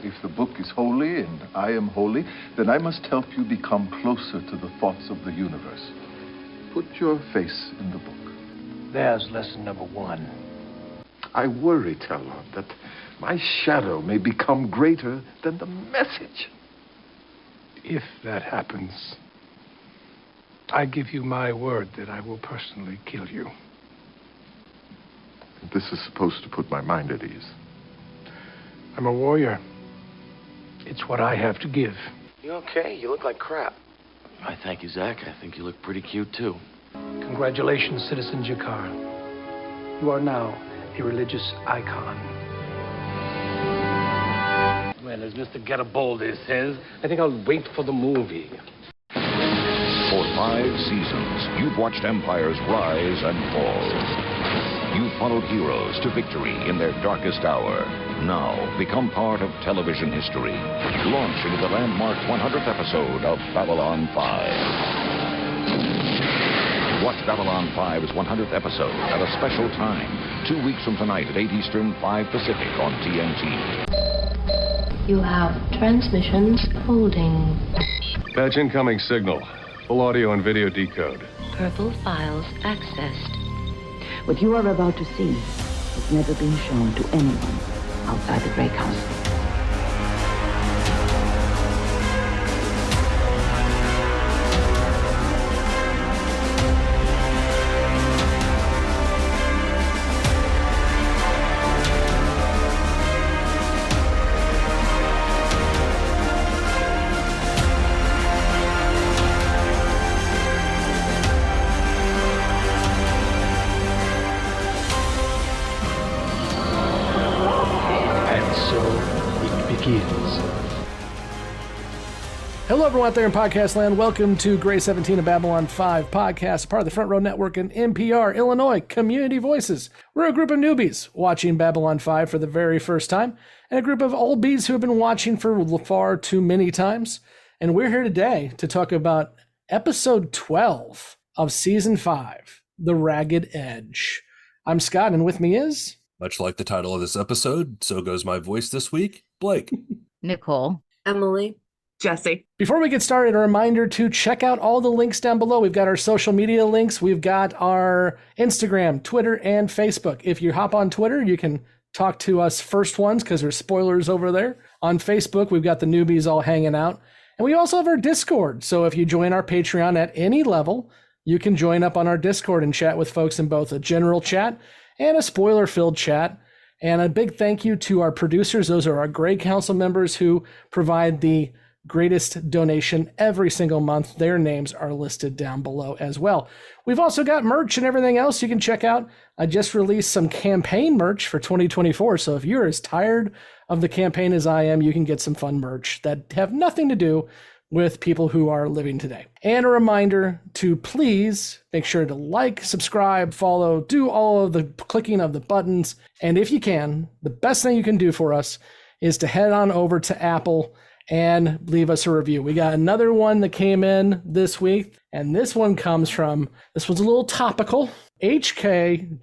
If the book is holy and I am holy, then I must help you become closer to the thoughts of the universe. Put your face in the book. There's lesson number 1. I worry, Talon, that my shadow may become greater than the message. If that happens, I give you my word that I will personally kill you. This is supposed to put my mind at ease. I'm a warrior. It's what I have to give. You okay? You look like crap. I thank you, Zach. I think you look pretty cute, too. Congratulations, Citizen Jakar. You are now a religious icon. Well, as Mr. Garibaldi says, I think I'll wait for the movie. For 5 seasons, you've watched empires rise and fall. You've followed heroes to victory in their darkest hour. Now, become part of television history. Launch into the landmark 100th episode of Babylon 5. Watch Babylon 5's 100th episode at a special time, 2 weeks from tonight at 8 Eastern, 5 Pacific on TNT. You have transmissions holding. Patch incoming signal. Full audio and video decode. Purple files accessed. What you are about to see has never been shown to anyone outside the Grey Council. Hello, everyone out there in podcast land. Welcome to Grey 17 of Babylon 5 podcast, part of the Front Row Network and NPR, Illinois Community Voices. We're a group of newbies watching Babylon 5 for the very first time, and a group of old bees who have been watching for far too many times. And we're here today to talk about episode 12 of season 5, The Ragged Edge. I'm Scott, and with me is... Much like the title of this episode, so goes my voice this week, Blake. Nicole. Emily. Jessi. Before we get started, a reminder to check out all the links down below. We've got our social media links. We've got our Instagram, Twitter, and Facebook. If you hop on Twitter, you can talk to us first ones because there's spoilers over there. On Facebook, we've got the newbies all hanging out. And we also have our Discord. So if you join our Patreon at any level, you can join up on our Discord and chat with folks in both a general chat and a spoiler-filled chat. And a big thank you to our producers. Those are our Grey Council members who provide the greatest donation every single month. Their names are listed down below as well. We've also got merch and everything else you can check out. I just released some campaign merch for 2024. So if you're as tired of the campaign as I am, you can get some fun merch that have nothing to do with people who are living today. And a reminder to please make sure to like, subscribe, follow, do all of the clicking of the buttons. And if you can, the best thing you can do for us is to head on over to Apple and leave us a review. We got another one that came in this week, and this one comes from, this one's a little topical, HK,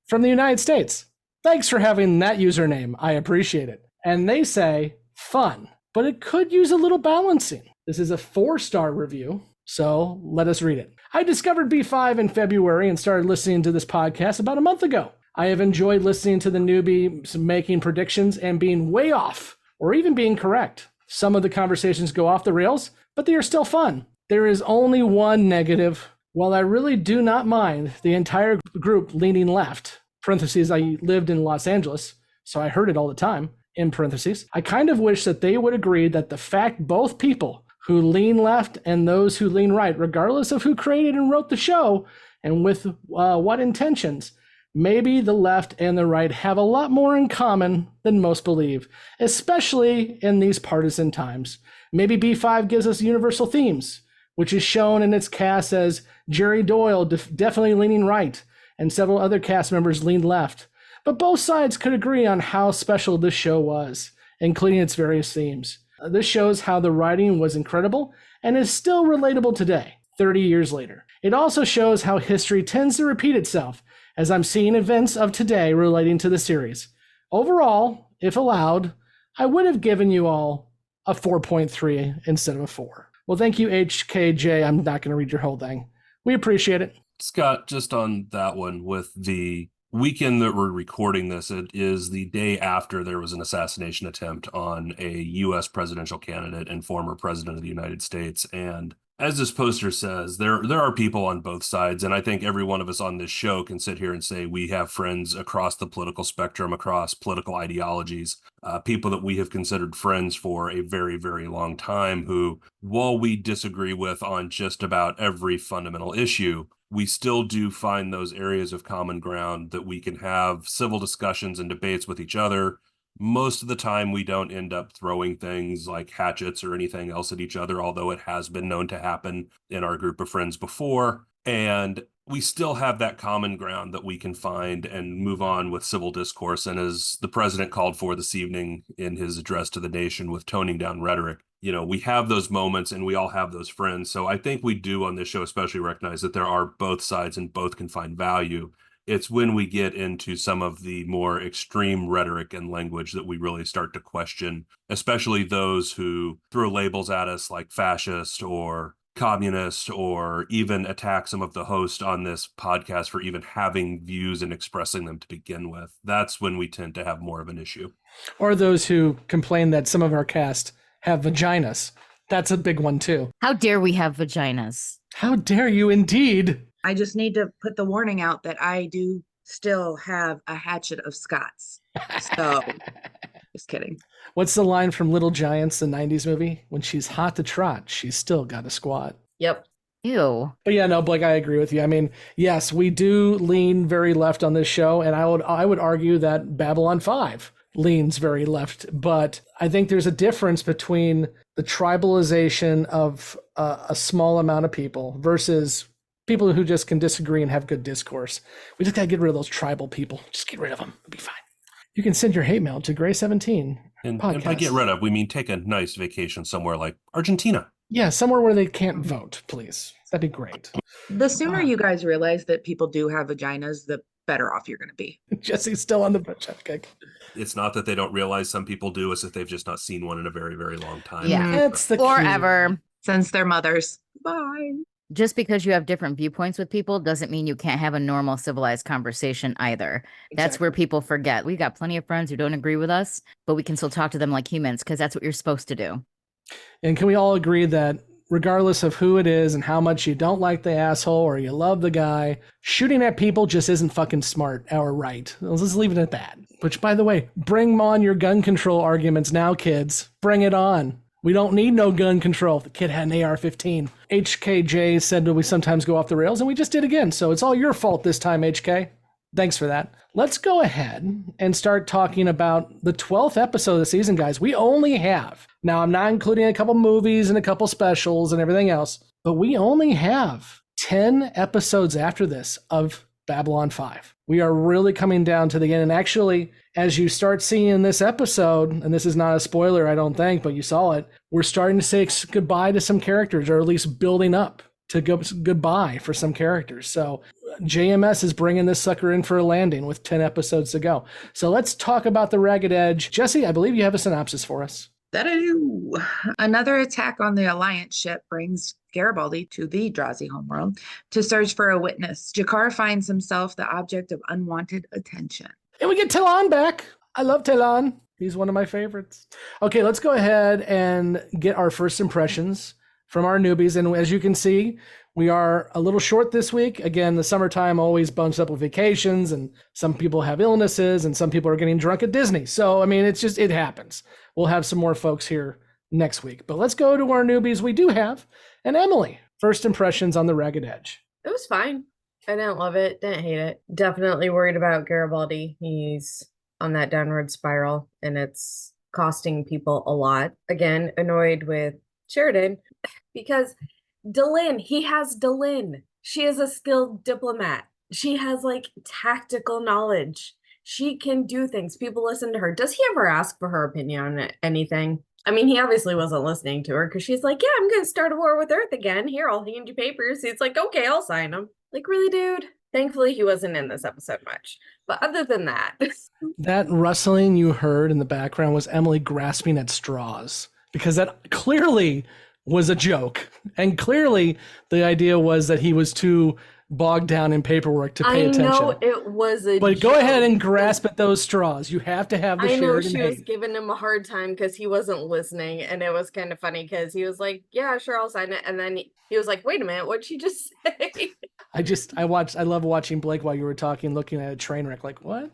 from the United States. Thanks for having that username. I appreciate it. And they say, fun, but it could use a little balancing. This is a 4-star review, so let us read it. I discovered B5 in February and started listening to this podcast about a month ago. I have enjoyed listening to the newbies making predictions and being way off, or even being correct. Some of the conversations go off the rails, but they are still fun. There is only one negative. While I really do not mind the entire group leaning left, parentheses, I lived in Los Angeles, so I heard it all the time, in parentheses, I kind of wish that they would agree that the fact both people who lean left and those who lean right, regardless of who created and wrote the show and with what intentions, maybe the left and the right have a lot more in common than most believe, especially in these partisan times. Maybe B5 gives us universal themes, which is shown in its cast as Jerry Doyle definitely leaning right, and several other cast members leaned left. But both sides could agree on how special this show was, including its various themes. This shows how the writing was incredible and is still relatable today. 30 years later. It also shows how history tends to repeat itself, as I'm seeing events of today relating to the series. Overall, if allowed, I would have given you all a 4.3 instead of a 4. Well, thank you, HKJ. I'm not going to read your whole thing. We appreciate it. Scott, just on that one, with the weekend that we're recording this, it is the day after there was an assassination attempt on a U.S. presidential candidate and former president of the United States. And as this poster says, there are people on both sides. And I think every one of us on this show can sit here and say we have friends across the political spectrum, across political ideologies, people that we have considered friends for a very, very long time who, while we disagree with on just about every fundamental issue, we still do find those areas of common ground that we can have civil discussions and debates with each other. Most of the time, we don't end up throwing things like hatchets or anything else at each other, although it has been known to happen in our group of friends before. And we still have that common ground that we can find and move on with civil discourse. And as the president called for this evening in his address to the nation with toning down rhetoric, you know, we have those moments and we all have those friends. So I think we do on this show especially recognize that there are both sides and both can find value. It's when we get into some of the more extreme rhetoric and language that we really start to question, especially those who throw labels at us like fascist or communist, or even attack some of the hosts on this podcast for even having views and expressing them to begin with. That's when we tend to have more of an issue. Or those who complain that some of our cast have vaginas. That's a big one too. How dare we have vaginas? How dare you indeed? I just need to put the warning out that I do still have a hatchet of Scots. So, just kidding. What's the line from Little Giants, the 90s movie? When she's hot to trot, she's still got a squat. Yep. Ew. But yeah, no, Blake, I agree with you. I mean, yes, we do lean very left on this show, and I would argue that Babylon 5 leans very left. But I think there's a difference between the tribalization of a small amount of people versus people who just can disagree and have good discourse. We just got to get rid of those tribal people. Just get rid of them. It'll be fine. You can send your hate mail to Gray17. And by get rid of, we mean take a nice vacation somewhere like Argentina. Yeah, somewhere where they can't vote, please. That'd be great. The sooner you guys realize that people do have vaginas, the better off you're going to be. Jesse's still on the butt kick. It's not that they don't realize some people do, it's that they've just not seen one in a very, very long time. Yeah. That's the Forever. Since their mothers. Bye. Just because you have different viewpoints with people doesn't mean you can't have a normal civilized conversation either. That's where people forget. We got plenty of friends who don't agree with us, but we can still talk to them like humans because that's what you're supposed to do. And can we all agree that regardless of who it is and how much you don't like the asshole or you love the guy, shooting at people just isn't fucking smart or right. Let's just leave it at that. Which, by the way, bring on your gun control arguments now, kids. Bring it on. We don't need no gun control. The kid had an AR-15. HKJ said that we sometimes go off the rails, and we just did again. So it's all your fault this time, HK. Thanks for that. Let's go ahead and start talking about the 12th episode of the season, guys. We only have, now I'm not including a couple movies and a couple specials and everything else, but we only have 10 episodes after this of Babylon 5. We are really coming down to the end. And actually, as you start seeing this episode, and this is not a spoiler, I don't think, but you saw it, we're starting to say goodbye to some characters, or at least building up to goodbye for some characters. So JMS is bringing this sucker in for a landing with 10 episodes to go. So let's talk about the Ragged Edge. Jessi, I believe you have a synopsis for us. That I do. Another attack on the Alliance ship brings Garibaldi to the Drazi homeworld to search for a witness. Jakar finds himself the object of unwanted attention. And we get Talon back. I love Talon. He's one of my favorites. Okay, let's go ahead and get our first impressions from our newbies. And as you can see, we are a little short this week. Again, the summertime always bumps up with vacations, and some people have illnesses, and some people are getting drunk at Disney. So, I mean, it happens. We'll have some more folks here next week. But let's go to our newbies we do have. And Emily, first impressions on the Ragged Edge. It was fine. I didn't love it. Didn't hate it. Definitely worried about Garibaldi. He's on that downward spiral, and it's costing people a lot. Again, annoyed with Sheridan because Delin, he has Delin. She is a skilled diplomat. She has like tactical knowledge. She can do things. People listen to her. Does he ever ask for her opinion on anything? I mean, he obviously wasn't listening to her because she's like, yeah, I'm going to start a war with Earth again. Here, I'll hand you papers. He's like, okay, I'll sign them. Like, really, dude? Thankfully, he wasn't in this episode much. But other than that, That rustling you heard in the background was Emily grasping at straws, because that clearly was a joke. And clearly the idea was that he was too bogged down in paperwork to pay attention. I know it was a But joke. go ahead and grasp at those straws. You have to have the I know shared she and was hate. giving him a hard time because he wasn't listening, and it was kind of funny because he was like, "Yeah, sure, I'll sign it," and then he was like, "Wait a minute, what'd she just say?" I love watching Blake while you were talking, looking at a train wreck, like, what?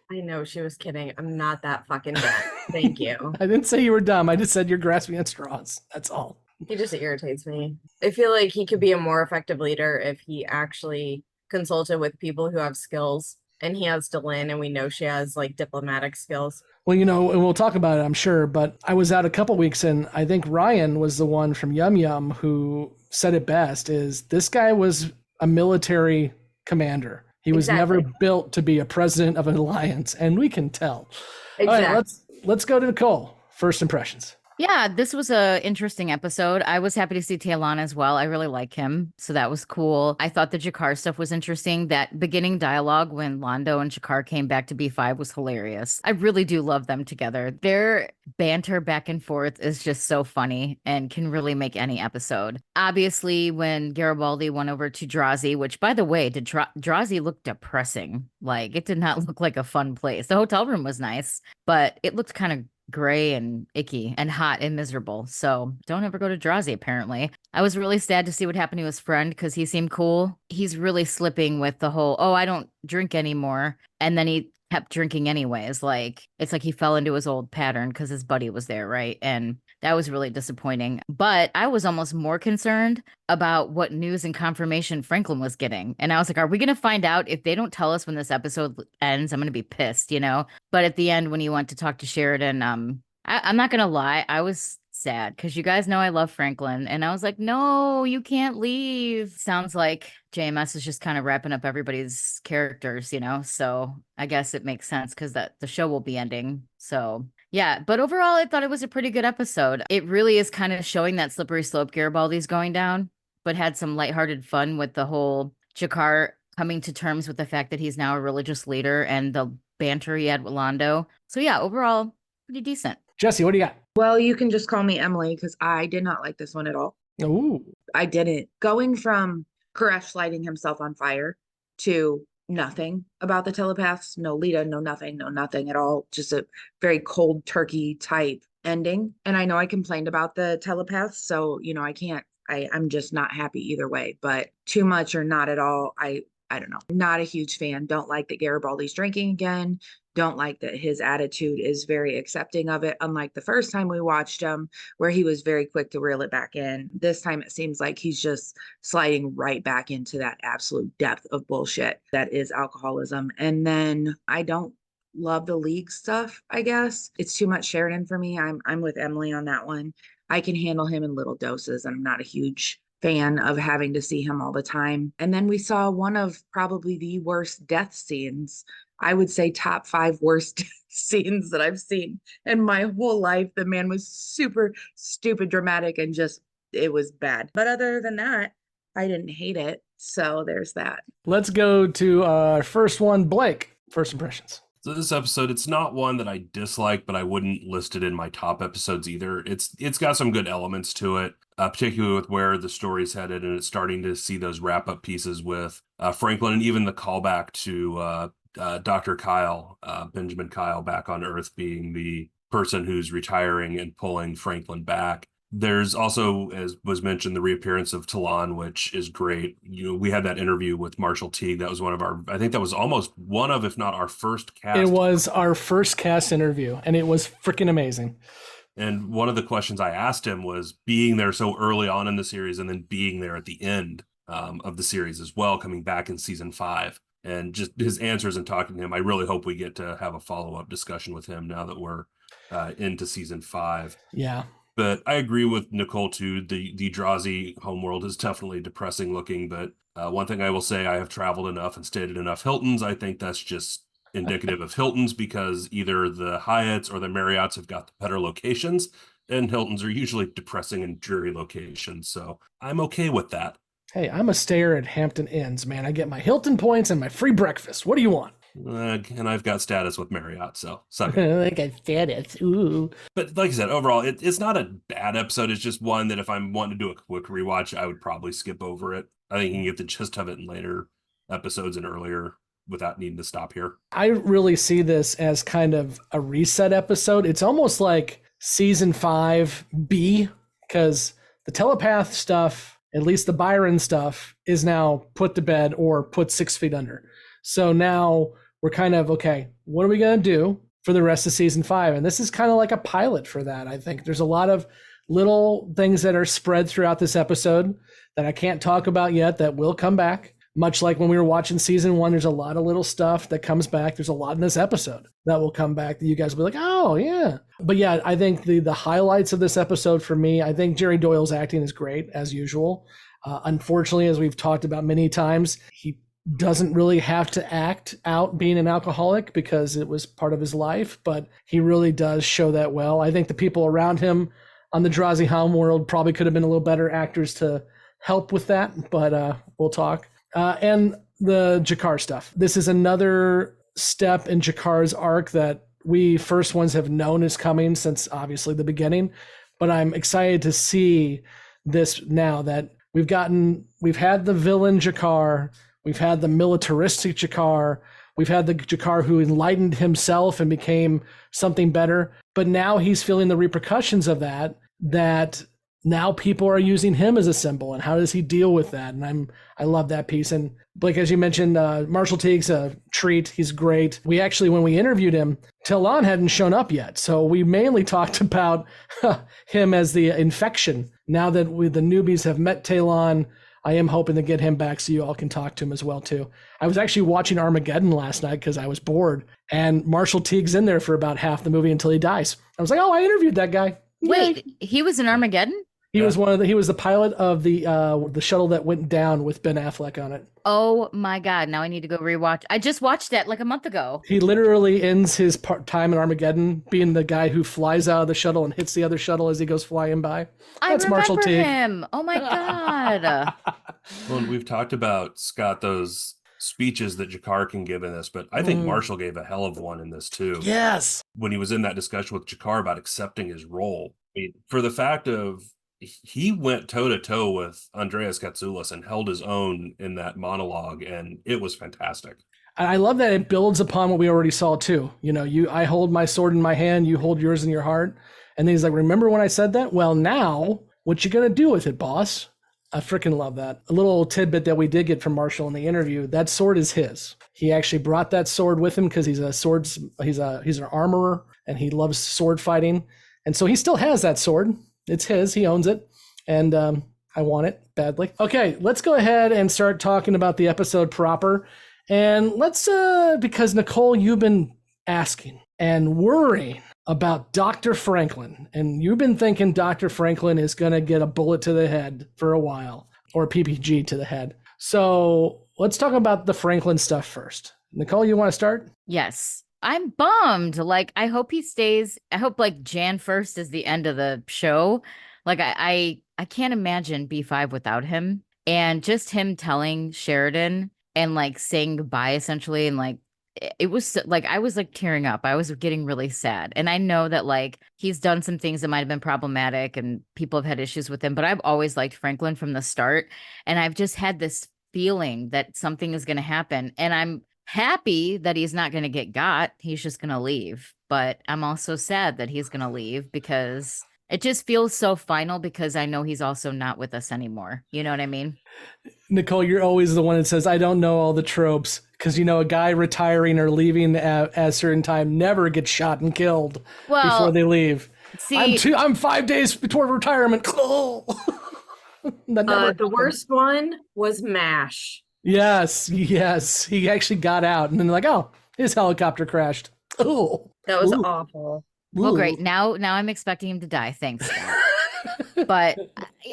I know she was kidding. I'm not that fucking dumb. Thank you. I didn't say you were dumb. I just said you're grasping at straws. That's all. He just irritates me. I feel like he could be a more effective leader if he actually consulted with people who have skills. And he has Delin, and we know she has like diplomatic skills. Well, and we'll talk about it, I'm sure, but I was out a couple weeks, and I think Ryan was the one from Yum Yum who said it best, is this guy was a military commander. He was never built to be a president of an alliance, and we can tell. Exactly. All right, let's go to Nicole. First impressions. Yeah, this was a interesting episode. I was happy to see Talon as well. I really like him, so that was cool. I thought the Jakar stuff was interesting. That beginning dialogue when Londo and Jakar came back to B5 was hilarious. I really do love them together. Their banter back and forth is just so funny and can really make any episode. Obviously, when Garibaldi went over to Drazi, which, by the way, did Drazi look depressing? Like, it did not look like a fun place. The hotel room was nice, but it looked kind of gray and icky and hot and miserable. So don't ever go to Drazi, apparently. I was really sad to see what happened to his friend because he seemed cool. He's really slipping with the whole, oh, I don't drink anymore. And then he kept drinking anyways. Like, it's like he fell into his old pattern because his buddy was there, right? And that was really disappointing. But I was almost more concerned about what news and confirmation Franklin was getting. And I was like, are we going to find out? If they don't tell us when this episode ends, I'm going to be pissed, But at the end, when he went to talk to Sheridan, I'm not going to lie, I was sad because you guys know I love Franklin. And I was like, no, you can't leave. Sounds like JMS is just kind of wrapping up everybody's characters, So I guess it makes sense because the show will be ending. So yeah, but overall, I thought it was a pretty good episode. It really is kind of showing that slippery slope Garibaldi's going down, but had some lighthearted fun with the whole Jakar coming to terms with the fact that he's now a religious leader and the banter he had with Londo. So yeah, overall, pretty decent. Jessi, what do you got? Well, you can just call me Emily because I did not like this one at all. Ooh. I didn't. Going from Koresh lighting himself on fire to nothing about the telepaths, no Lita, no nothing at all. Just a very cold turkey type ending. And I know I complained about the telepaths, so I'm just not happy either way, but too much or not at all. I don't know. Not a huge fan. Don't like that Garibaldi's drinking again. Don't like that his attitude is very accepting of it, unlike the first time we watched him, where he was very quick to reel it back in. This time it seems like he's just sliding right back into that absolute depth of bullshit that is alcoholism. And then I don't love the league stuff, I guess. It's too much Sheridan for me. I'm with Emily on that one. I can handle him in little doses. I'm not a huge fan of having to see him all the time. And then we saw one of probably the worst death scenes. I would say top 5 worst scenes that I've seen in my whole life. The man was super stupid dramatic and just, it was bad. But other than that, I didn't hate it. So there's that. Let's go to our first one, Blake. First impressions. So this episode, it's not one that I dislike, but I wouldn't list it in my top episodes either. It's got some good elements to it, particularly with where the story's headed, and it's starting to see those wrap-up pieces with Franklin, and even the callback to Dr. Kyle, Benjamin Kyle, back on Earth being the person who's retiring and pulling Franklin back. There's also, as was mentioned, the reappearance of Talon, which is great. We had that interview with Marshall Teague. That was I think that was almost one of, if not our first cast. It was our first cast interview, and it was freaking amazing. And one of the questions I asked him was being there so early on in the series and then being there at the end of the series as well, coming back in season 5. And just his answers and talking to him, I really hope we get to have a follow-up discussion with him now that we're into season 5. Yeah. But I agree with Nicole too. The Drazi homeworld is definitely depressing looking. But one thing I will say, I have traveled enough and stayed at enough Hiltons. I think that's just indicative of Hilton's because either the Hyatts or the Marriotts have got the better locations, and Hilton's are usually depressing and dreary locations. So I'm okay with that. Hey, I'm a stayer at Hampton Inns, man. I get my Hilton points and my free breakfast. What do you want? And I've got status with Marriott, so suck it. I got status. Ooh. But like I said, overall, it's not a bad episode. It's just one that if I'm wanting to do a quick rewatch, I would probably skip over it. I think you can get the gist of it in later episodes and earlier without needing to stop here. I really see this as kind of a reset episode. It's almost like season 5B, because the telepath stuff, at least the Byron stuff, is now put to bed or put 6 feet under. So now we're kind of, okay, what are we going to do for the rest of season 5? And this is kind of like a pilot for that, I think. There's a lot of little things that are spread throughout this episode that I can't talk about yet that will come back. Much like when we were watching season 1, there's a lot of little stuff that comes back. There's a lot in this episode that will come back that you guys will be like, oh, yeah. But yeah, I think the highlights of this episode for me, I think Jerry Doyle's acting is great, as usual. Unfortunately, as we've talked about many times, he doesn't really have to act out being an alcoholic because it was part of his life, but he really does show that well. I think the people around him on the Drazi Helm world probably could have been a little better actors to help with that, but we'll talk. And the G'Kar stuff. This is another step in G'Kar's arc that we first ones have known is coming since obviously the beginning, but I'm excited to see this now that we've had the villain G'Kar, we've had the militaristic G'Kar, we've had the G'Kar who enlightened himself and became something better, but now he's feeling the repercussions of that now people are using him as a symbol, and how does he deal with that? And I love that piece. And Blake, as you mentioned, Marshall Teague's a treat. He's great. We actually, when we interviewed him, Talon hadn't shown up yet. So we mainly talked about him as the infection. Now that the newbies have met Talon, I am hoping to get him back so you all can talk to him as well, too. I was actually watching Armageddon last night because I was bored, and Marshall Teague's in there for about half the movie until he dies. I was like, oh, I interviewed that guy. Wait, he was in Armageddon? He was he was the pilot of the shuttle that went down with Ben Affleck on it. Oh my God. Now I need to go rewatch. I just watched that like a month ago. He literally ends his time in Armageddon being the guy who flies out of the shuttle and hits the other shuttle as he goes flying by. That's Marshall Teague. Him. Oh my God. Well, we've talked about, Scott, those speeches that G'Kar can give in this, but I think Marshall gave a hell of one in this too. Yes. When he was in that discussion with G'Kar about accepting his role. I mean, for the fact of he went toe-to-toe with Andreas Katsoulis and held his own in that monologue, and it was fantastic. I love that it builds upon what we already saw too. You know, I hold my sword in my hand, you hold yours in your heart. And then he's like, remember when I said that? Well, now, what you gonna do with it, boss? I freaking love that. A little tidbit that we did get from Marshall in the interview, that sword is his. He actually brought that sword with him because he's an armorer and he loves sword fighting. And so he still has that sword. It's his, he owns it. And I want it badly. Okay, let's go ahead and start talking about the episode proper. And let's, because Nicole, you've been asking and worrying about Dr. Franklin. And you've been thinking Dr. Franklin is going to get a bullet to the head for a while, or PPG to the head. So let's talk about the Franklin stuff first. Nicole, you want to start? Yes. I'm bummed. Like, I hope he stays. I hope like Jan 1st is the end of the show. Like, I can't imagine B5 without him. And just him telling Sheridan and like saying goodbye essentially, and like it was like I was like tearing up. I was getting really sad. And I know that like he's done some things that might have been problematic and people have had issues with him, but I've always liked Franklin from the start. And I've just had this feeling that something is going to happen. And I'm happy that he's not going to get got. He's just going to leave. But I'm also sad that he's going to leave because it just feels so final, because I know he's also not with us anymore. You know what I mean? Nicole, you're always the one that says, I don't know all the tropes, because, you know, a guy retiring or leaving at a certain time never gets shot and killed before they leave. See, I'm 5 days before retirement. The worst one was MASH. Yes. He actually got out and then like, oh, his helicopter crashed. Oh, that was awful. Well, great. Now I'm expecting him to die. Thanks. But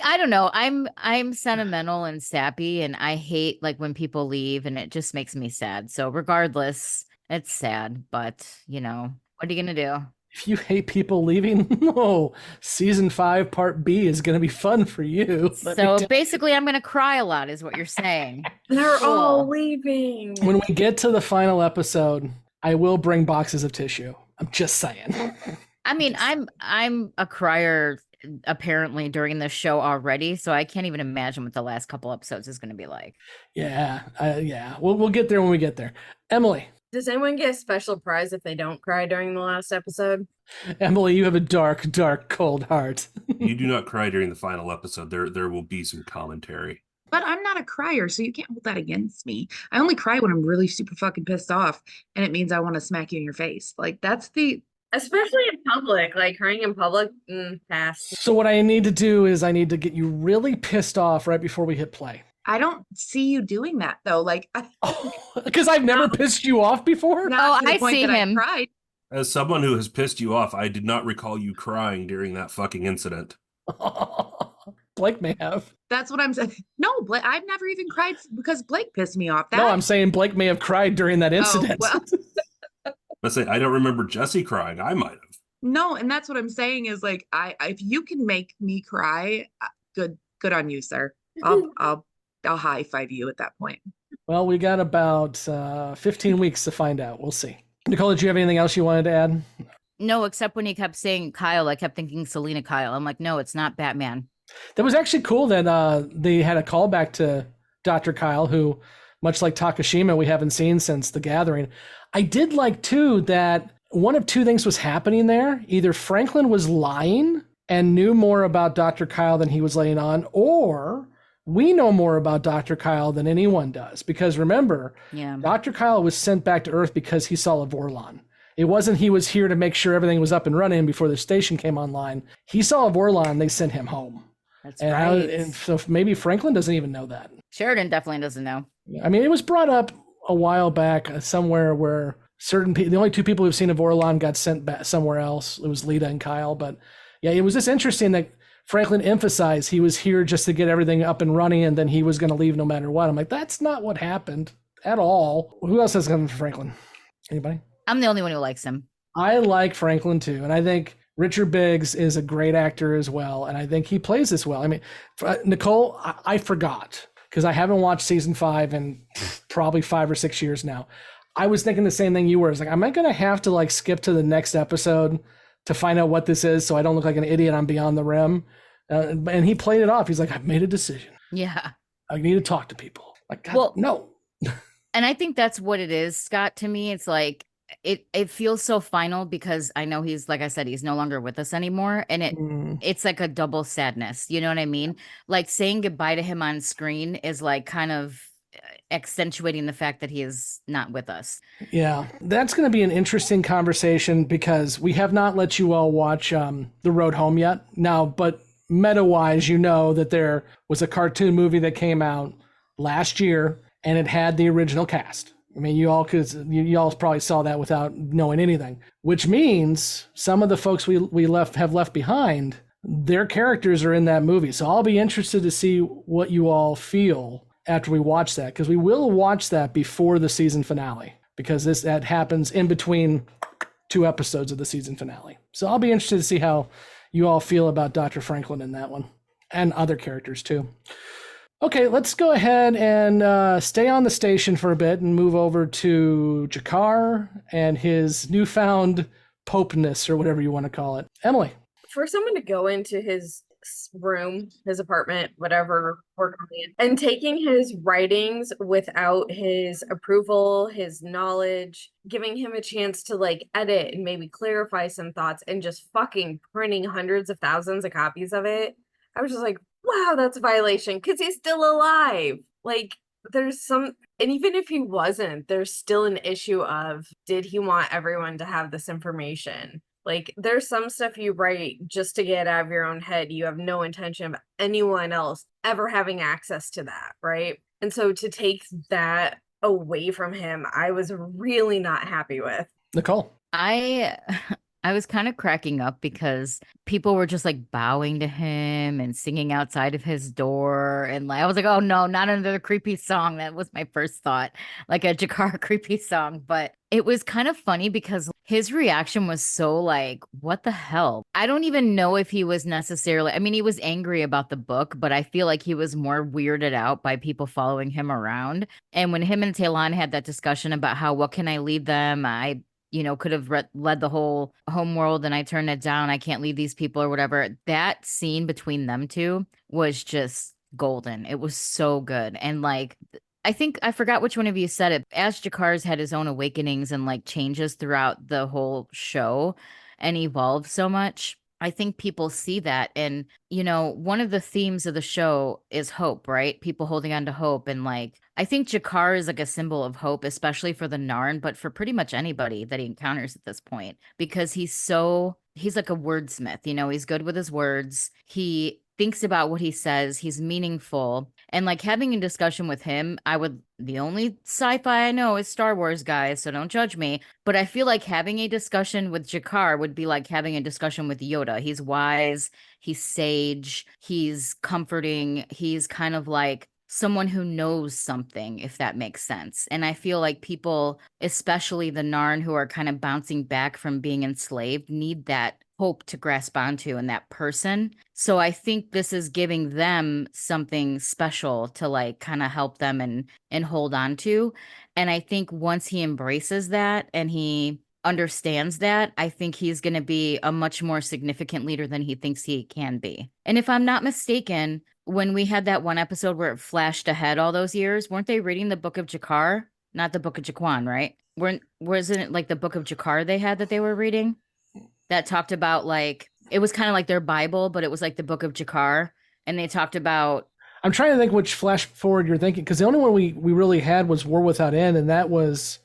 I don't know. I'm sentimental and sappy, and I hate like when people leave, and it just makes me sad. So regardless, It's sad, but what are you gonna do? If you hate people leaving, no, season 5, part B is going to be fun for you. So basically, I'm going to cry a lot, is what you're saying. They're all leaving. When we get to the final episode, I will bring boxes of tissue. I'm just saying. I mean, I'm a crier apparently during this show already, so I can't even imagine what the last couple episodes is going to be like. Yeah. We'll get there when we get there. Emily. Does anyone get a special prize if they don't cry during the last episode? Emily, you have a dark, dark, cold heart. You do not cry during the final episode. There will be some commentary. But I'm not a crier, so you can't hold that against me. I only cry when I'm really super fucking pissed off, and it means I want to smack you in your face. Like, that's the... Especially in public, like crying in public, pass. So what I need to do is I need to get you really pissed off right before we hit play. I don't see you doing that, though. Like, because I've never pissed you off before? I see him. I cried. As someone who has pissed you off, I did not recall you crying during that fucking incident. Blake may have. That's what I'm saying. No, Blake, I've never even cried because Blake pissed me off. No, I'm saying Blake may have cried during that incident. Oh, well. I don't remember Jessi crying. I might have. No, and that's what I'm saying is like, if you can make me cry, good on you, sir. I'll high five you at that point. Well, we got about 15 weeks to find out. We'll see. Nicole, did you have anything else you wanted to add? No, except when he kept saying Kyle, I kept thinking Selena Kyle. I'm like, no, it's not Batman. That was actually cool that they had a callback to Dr. Kyle, who, much like Takashima, we haven't seen since The Gathering. I did like, too, that one of two things was happening there. Either Franklin was lying and knew more about Dr. Kyle than he was laying on, or we know more about Dr. Kyle than anyone does. Because remember, Dr. Kyle was sent back to Earth because he saw a Vorlon. It wasn't he was here to make sure everything was up and running before the station came online. He saw a Vorlon, they sent him home. That's right. And so maybe Franklin doesn't even know that. Sheridan definitely doesn't know. I mean, it was brought up a while back somewhere where certain people, the only two people who've seen a Vorlon got sent back somewhere else. It was Lita and Kyle. But yeah, it was just interesting that Franklin emphasized he was here just to get everything up and running, and then he was going to leave no matter what. I'm like, that's not what happened at all. Who else has come for Franklin? Anybody? I'm the only one who likes him. I like Franklin too, and I think Richard Biggs is a great actor as well, and I think he plays this well. I mean, Nicole, I forgot because I haven't watched season 5 in probably 5 or 6 years now. I was thinking the same thing you were. It's like, am I going to have to like skip to the next episode to find out what this is so I don't look like an idiot on Beyond the Rim? And he played it off. He's like, I've made a decision. Yeah. I need to talk to people. Like, God, well, no. And I think that's what it is, Scott. To me, it's like, it feels so final because I know he's, like I said, he's no longer with us anymore. And it's like a double sadness. You know what I mean? Like saying goodbye to him on screen is like kind of accentuating the fact that he is not with us. Yeah, that's going to be an interesting conversation because we have not let you all watch The Road Home yet. Now, but meta-wise, you know that there was a cartoon movie that came out last year and it had the original cast. I mean, you all probably saw that without knowing anything, which means some of the folks we have left behind, their characters are in that movie. So I'll be interested to see what you all feel after we watch that, because we will watch that before the season finale, because that happens in between 2 episodes of the season finale. So I'll be interested to see how you all feel about Dr. Franklin in that one, and other characters too. Okay, let's go ahead and stay on the station for a bit and move over to Jakar and his newfound popeness, or whatever you want to call it. Emily. For someone to go into his room, his apartment, whatever, and taking his writings without his approval, his knowledge, giving him a chance to like edit and maybe clarify some thoughts, and just fucking printing hundreds of thousands of copies of it, I was just like, wow, that's a violation, because he's still alive. Like, there's some, and even if he wasn't, there's still an issue of, did he want everyone to have this information? Like, there's some stuff you write just to get out of your own head. You have no intention of anyone else ever having access to that, right? And so to take that away from him, I was really not happy with. Nicole. I I was kind of cracking up because people were just like bowing to him and singing outside of his door. And like, I was like, oh no, not another creepy song. That was my first thought, like a Jakar creepy song. But it was kind of funny because his reaction was so like, what the hell? I don't even know if he was necessarily, I mean, he was angry about the book, but I feel like he was more weirded out by people following him around. And when him and Talon had that discussion about how, what can I lead them? I could have led the whole home world and I turned it down. I can't lead these people or whatever. That scene between them two was just golden. It was so good. And like, I think I forgot which one of you said it. As Jakar's had his own awakenings and like changes throughout the whole show and evolved so much, I think people see that. And, one of the themes of the show is hope, right? People holding on to hope. And like, I think Jakar is like a symbol of hope, especially for the Narn, but for pretty much anybody that he encounters at this point, because he's like a wordsmith, he's good with his words. He thinks about what he says. He's meaningful. And like having a discussion with him, the only sci-fi I know is Star Wars, guys, so don't judge me. But I feel like having a discussion with Jakar would be like having a discussion with Yoda. He's wise, he's sage, he's comforting, he's kind of like someone who knows something, if that makes sense. And I feel like people, especially the Narn who are kind of bouncing back from being enslaved, need that hope to grasp onto in that person. So I think this is giving them something special to like kind of help them and hold on to. And I think once he embraces that and he understands that, I think he's going to be a much more significant leader than he thinks he can be. And if I'm not mistaken, when we had that one episode where it flashed ahead all those years, weren't they reading the Book of Jakar? Not the Book of Jaquan, right? Wasn't it like the Book of Jakar they had that they were reading? That talked about like, it was kind of like their Bible, but it was like the Book of Jakar. And they talked about... I'm trying to think which flash forward you're thinking, because the only one we really had was War Without End, and that was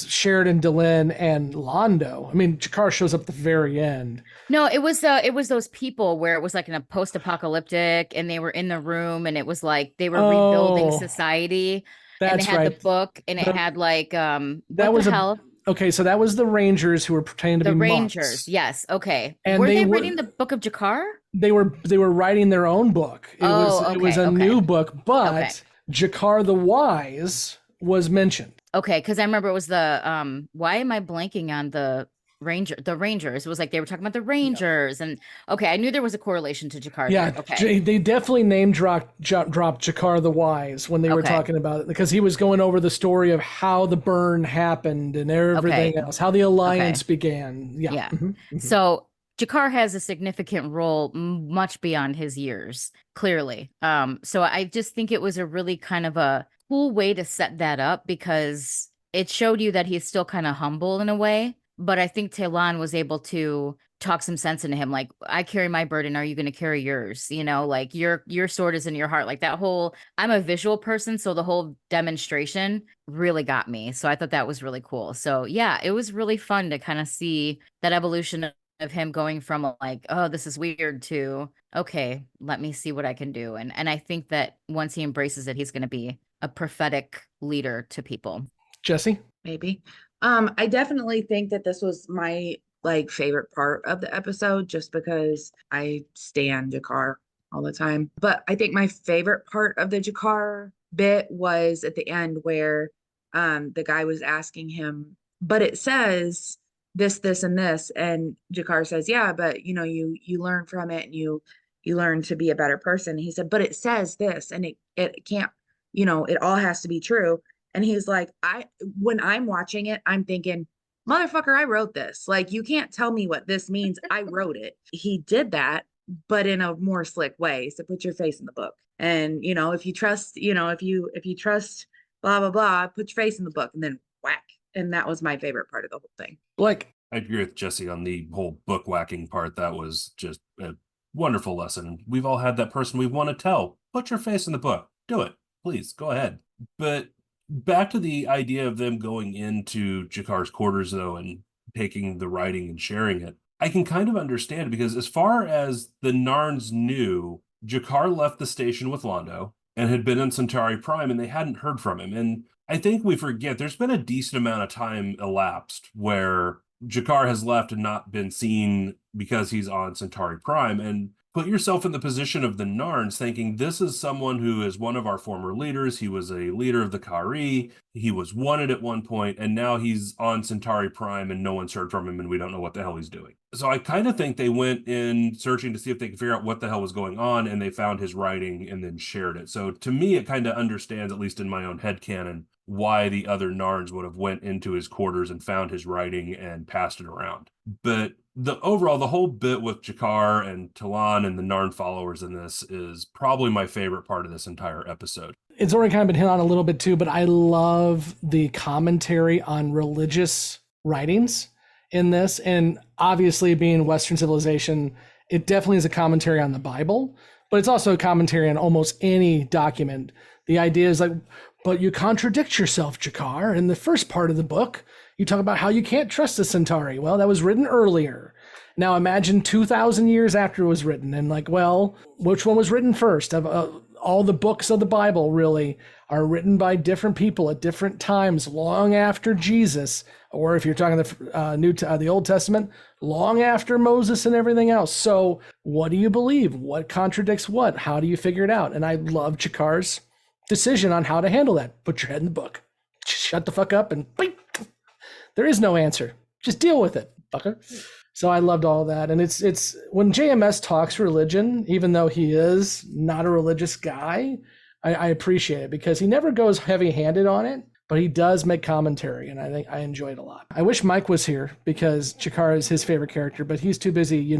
Sheridan, Delenn, and Londo. I mean, Jakar shows up at the very end. No, it was those people where it was like in a post-apocalyptic, and they were in the room, and it was like they were rebuilding society. And they had the book, and it had like what the hell? Okay, so that was the Rangers who were pretending to be Rangers. monks. Yes. Okay. And were they reading the Book of Jakar? They were writing their own book. It was a new book, but Jakar the Wise was mentioned. Okay, because I remember it was the why am I blanking on the Rangers? It was like they were talking about the Rangers, and okay, I knew there was a correlation to Jakar. Yeah, there. Okay. They definitely name dropped Jakar the Wise when they were talking about it, because he was going over the story of how the burn happened and everything else, how the alliance began. Yeah. Mm-hmm. Mm-hmm. So Jakar has a significant role much beyond his years, clearly. So I just think it was a really kind of a cool way to set that up, because it showed you that he's still kind of humble in a way. But I think Talon was able to talk some sense into him. Like, I carry my burden. Are you going to carry yours? Like your sword is in your heart. Like that whole, I'm a visual person. So the whole demonstration really got me. So I thought that was really cool. So yeah, it was really fun to kind of see that evolution of him going from like, oh, this is weird to, okay, let me see what I can do. And I think that once he embraces it, he's going to be a prophetic leader to people. Jessi? Maybe. I definitely think that this was my like favorite part of the episode, just because I stan Jakar all the time. But I think my favorite part of the Jakar bit was at the end where the guy was asking him, but it says this, and this, and Jakar says, yeah, but you learn from it, and you learn to be a better person. He said, but it says this, and it can't, it all has to be true. And he's like, when I'm watching it, I'm thinking, motherfucker, I wrote this. Like, you can't tell me what this means. I wrote it. He did that, but in a more slick way. So put your face in the book. And, if you trust, if you trust blah, blah, blah, put your face in the book, and then whack. And that was my favorite part of the whole thing. Like, I agree with Jessi on the whole book whacking part. That was just a wonderful lesson. We've all had that person we want to tell. Put your face in the book. Do it. Please, go ahead. But back to the idea of them going into Jakar's quarters, though, and taking the writing and sharing it, I can kind of understand, because as far as the Narns knew, Jakar left the station with Londo and had been in Centauri Prime, and they hadn't heard from him. And I think we forget there's been a decent amount of time elapsed where Jakar has left and not been seen because he's on Centauri Prime. And put yourself in the position of the Narns, thinking this is someone who is one of our former leaders. He was a leader of the Kari. He was wanted at one point, and now he's on Centauri Prime and no one's heard from him and we don't know what the hell he's doing. So I kind of think they went in searching to see if they could figure out what the hell was going on, and they found his writing and then shared it. So to me, it kind of understands, at least in my own headcanon, why the other Narns would have went into his quarters and found his writing and passed it around. But the whole bit with Jakar and Talon and the Narn followers in this is probably my favorite part of this entire episode. It's already kind of been hit on a little bit too, but I love the commentary on religious writings in this. And obviously, being Western civilization, it definitely is a commentary on the Bible, but it's also a commentary on almost any document. The idea is like, but you contradict yourself, Jakar. In the first part of the book, you talk about how you can't trust the Centauri. Well, that was written earlier. Now imagine 2,000 years after it was written, and like, well, which one was written first? All the books of the Bible really are written by different people at different times, long after Jesus, or if you're talking the Old Testament, long after Moses and everything else. So what do you believe? What contradicts what? How do you figure it out? And I love Jakar's decision on how to handle that. Put your head in the book. Just shut the fuck up and beep. There is no answer. Just deal with it, fucker. So I loved all that. And it's when JMS talks religion, even though he is not a religious guy, I appreciate it because he never goes heavy-handed on it, but he does make commentary, and I think I enjoy it a lot. I wish Mike was here because Jakar is his favorite character, but he's too busy,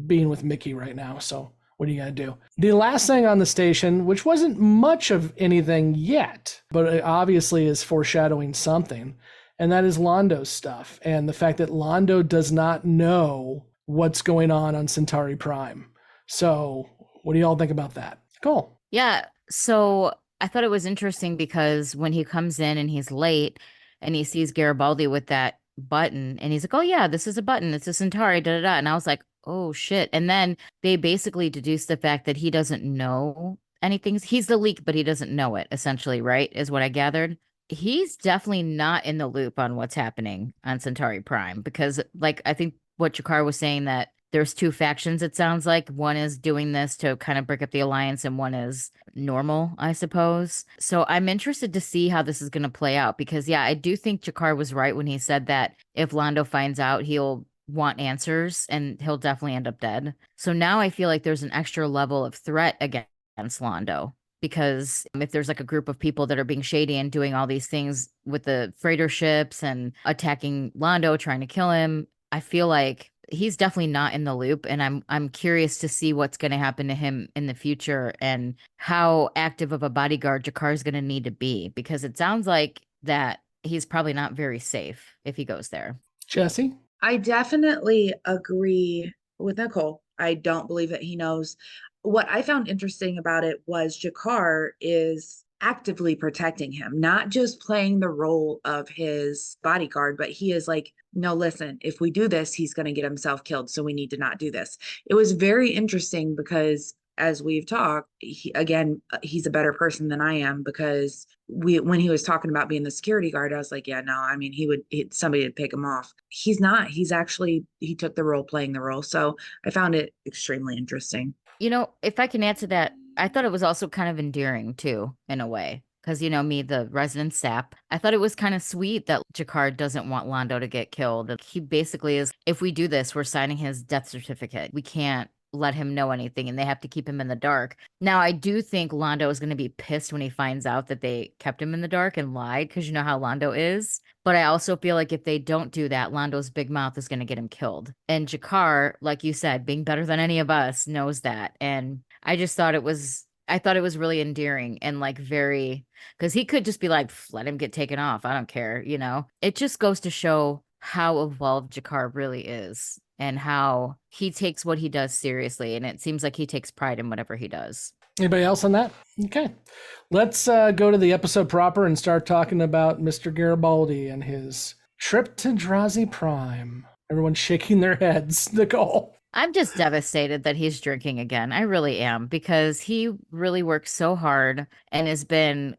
being with Mickey right now. So what are you going to do? The last thing on the station, which wasn't much of anything yet, but it obviously is foreshadowing something, and that is Londo's stuff. And the fact that Londo does not know what's going on Centauri Prime. So what do you all think about that? Cool. Yeah. So I thought it was interesting because when he comes in and he's late and he sees Garibaldi with that button and he's like, oh yeah, this is a button. It's a Centauri, da da da. And I was like, oh shit. And then they basically deduce the fact that he doesn't know anything. He's the leak, but he doesn't know it, essentially, right? Is what I gathered. He's definitely not in the loop on what's happening on Centauri Prime because, like, I think what Jakar was saying that there's two factions, it sounds like. One is doing this to kind of break up the alliance and one is normal, I suppose. So I'm interested to see how this is going to play out because, yeah, I do think Jakar was right when he said that if Londo finds out, he'll want answers and he'll definitely end up dead. So now I feel like there's an extra level of threat against Londo. Because if there's like a group of people that are being shady and doing all these things with the freighter ships and attacking Londo, trying to kill him, I feel like he's definitely not in the loop. And I'm curious to see what's going to happen to him in the future and how active of a bodyguard Jakar is going to need to be. Because it sounds like that he's probably not very safe if he goes there. Jessi? I definitely agree with Nicole. I don't believe that he knows. What I found interesting about it was Jakar is actively protecting him, not just playing the role of his bodyguard, but he is like, no, listen, if we do this, he's going to get himself killed. So we need to not do this. It was very interesting because as we've talked, he's a better person than I am because when he was talking about being the security guard, I was like, yeah, no, I mean, somebody would pick him off. He's not, he took the role playing the role. So I found it extremely interesting. If I can add to that, I thought it was also kind of endearing too, in a way. Because, me, the resident sap, I thought it was kind of sweet that Jakar doesn't want Londo to get killed. He basically is, if we do this, we're signing his death certificate. We can't let him know anything and they have to keep him in the dark. Now, I do think Londo is going to be pissed when he finds out that they kept him in the dark and lied because you know how Londo is. But I also feel like if they don't do that, Londo's big mouth is going to get him killed. And Jakar, like you said, being better than any of us, knows that. And I just thought it was really endearing and like very, because he could just be like, let him get taken off. I don't care. It just goes to show how evolved Jakar really is and how he takes what he does seriously. And it seems like he takes pride in whatever he does. Anybody else on that? Okay. Let's go to the episode proper and start talking about Mr. Garibaldi and his trip to Drazi Prime. Everyone's shaking their heads. Nicole. I'm just devastated that he's drinking again. I really am, because he really works so hard and has been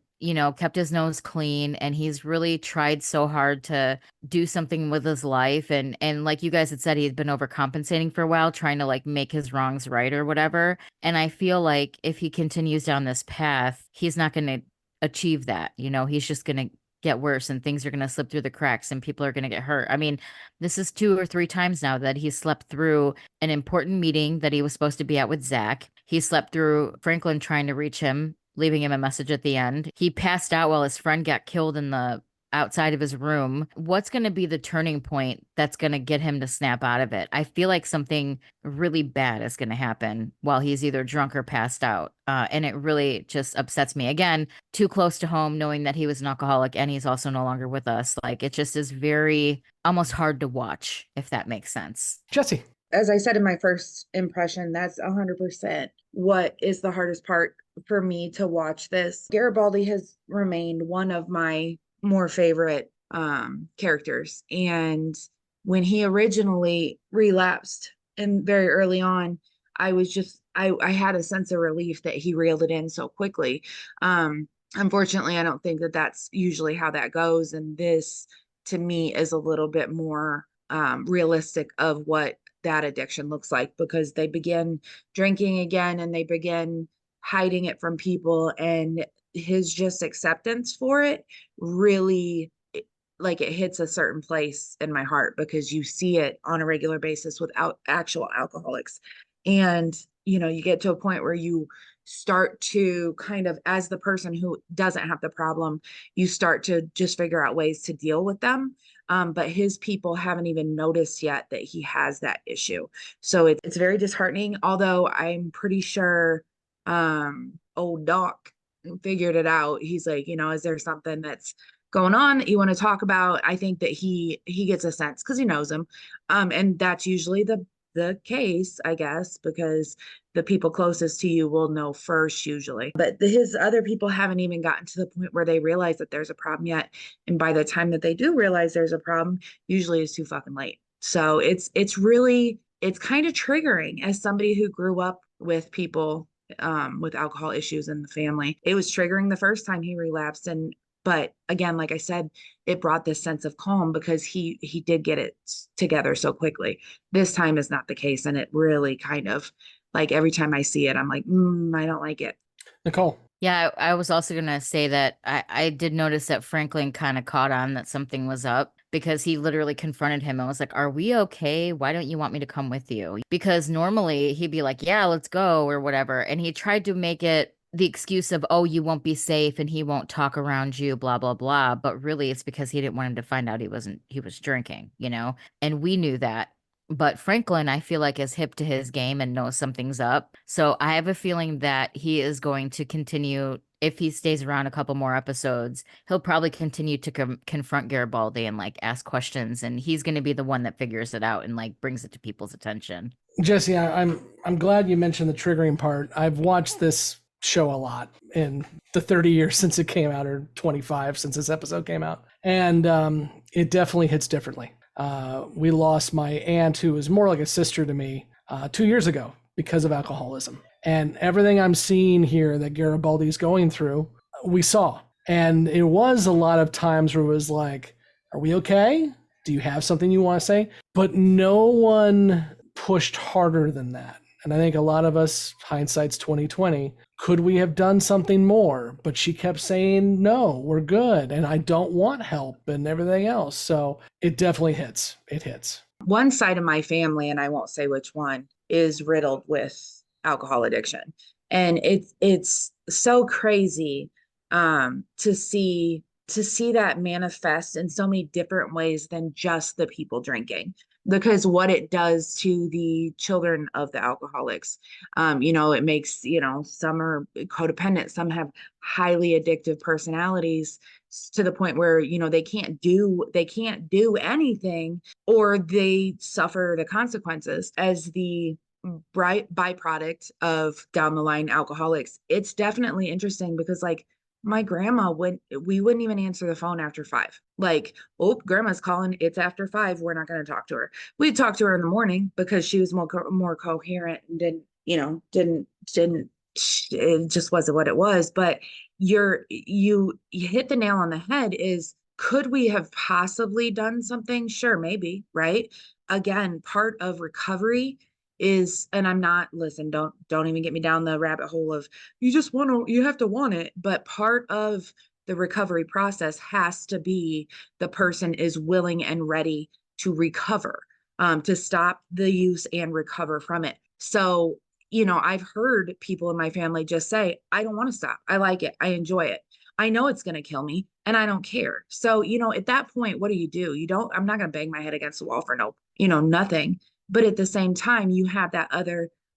kept his nose clean, and he's really tried so hard to do something with his life. And like you guys had said, he had been overcompensating for a while, trying to like make his wrongs right or whatever. And I feel like if he continues down this path, he's not going to achieve that. He's just going to get worse, and things are going to slip through the cracks, and people are going to get hurt. I mean, this is 2 or 3 times now that he slept through an important meeting that he was supposed to be at with Zach. He slept through Franklin trying to reach him, leaving him a message at the end. He passed out while his friend got killed in the outside of his room. What's going to be the turning point that's going to get him to snap out of it? I feel like something really bad is going to happen while he's either drunk or passed out. And it really just upsets me. Again, too close to home, knowing that he was an alcoholic and he's also no longer with us. Like, it just is very almost hard to watch, if that makes sense. Jessi. As I said in my first impression, that's 100% what is the hardest part for me to watch this. Garibaldi has remained one of my more favorite characters. And when he originally relapsed and very early on, I was just, I had a sense of relief that he reeled it in so quickly. Unfortunately, I don't think that that's usually how that goes. And this, to me, is a little bit more realistic of what that addiction looks like, because they begin drinking again and they begin hiding it from people, and his just acceptance for it really, like, it hits a certain place in my heart, because you see it on a regular basis without actual alcoholics. And you get to a point where you start to kind of, as the person who doesn't have the problem, you start to just figure out ways to deal with them. But his people haven't even noticed yet that he has that issue. So it's very disheartening, although I'm pretty sure old Doc figured it out. He's like, is there something that's going on that you want to talk about? I think that he gets a sense because he knows him. And that's usually the case, I guess, because the people closest to you will know first usually. But his other people haven't even gotten to the point where they realize that there's a problem yet. And by the time that they do realize there's a problem, usually it's too fucking late. So it's kind of triggering as somebody who grew up with people with alcohol issues in the family. It was triggering the first time he relapsed. But again, like I said, it brought this sense of calm because he did get it together so quickly. This time is not the case. And it really kind of, like, every time I see it, I'm like, I don't like it. Nicole. Yeah, I was also going to say that I did notice that Franklin kind of caught on that something was up, because he literally confronted him and was like, "Are we okay? Why don't you want me to come with you?" Because normally he'd be like, "Yeah, let's go," or whatever. And he tried to make it the excuse of, "Oh, you won't be safe and he won't talk around you, blah, blah, blah." But really it's because he didn't want him to find out he was drinking, and we knew that. But Franklin, I feel like, is hip to his game and knows something's up. So I have a feeling that he is going to continue. If he stays around a couple more episodes, he'll probably continue to confront Garibaldi and like ask questions. And he's going to be the one that figures it out and like brings it to people's attention. Jessi, I'm glad you mentioned the triggering part. I've watched this show a lot in the 30 years since it came out, or 25 since this episode came out. And it definitely hits differently. We lost my aunt, who was more like a sister to me, 2 years ago because of alcoholism. And everything I'm seeing here that Garibaldi is going through, we saw. And it was a lot of times where it was like, "Are we okay? Do you have something you want to say?" But no one pushed harder than that. And I think a lot of us, hindsight's 2020, could we have done something more? But she kept saying, "No, we're good. And I don't want help," and everything else. So it definitely hits. It hits. One side of my family, and I won't say which one, is riddled with alcohol addiction. And it's so crazy to see that manifest in so many different ways than just the people drinking, because what it does to the children of the alcoholics, it makes, some are codependent, some have highly addictive personalities to the point where, they can't do anything, or they suffer the consequences as the byproduct of down the line alcoholics. It's definitely interesting because, like, my grandma we wouldn't even answer the phone after 5. Like, "Oh, grandma's calling. It's after 5. We're not going to talk to her." We'd talk to her in the morning because she was more coherent and didn't, it just wasn't what it was. But you hit the nail on the head. Is, could we have possibly done something? Sure, maybe, right? Again, part of recovery is, and I'm not, listen, don't even get me down the rabbit hole of you have to want it, but part of the recovery process has to be the person is willing and ready to recover, to stop the use and recover from it. So, I've heard people in my family just say, I don't want to stop. I like it. I enjoy it. I know it's going to kill me and I don't care. So, at that point, what do? I'm not going to bang my head against the wall for nothing. But at the same time, you have that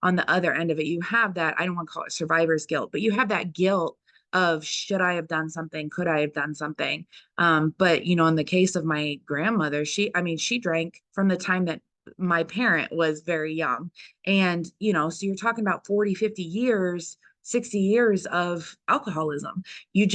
on the other end of it, you have that, I don't want to call it survivor's guilt, but you have that guilt of, should I have done something? Could I have done something? But in the case of my grandmother, she drank from the time that my parent was very young. And, so you're talking about 40, 50 years, 60 years of alcoholism. It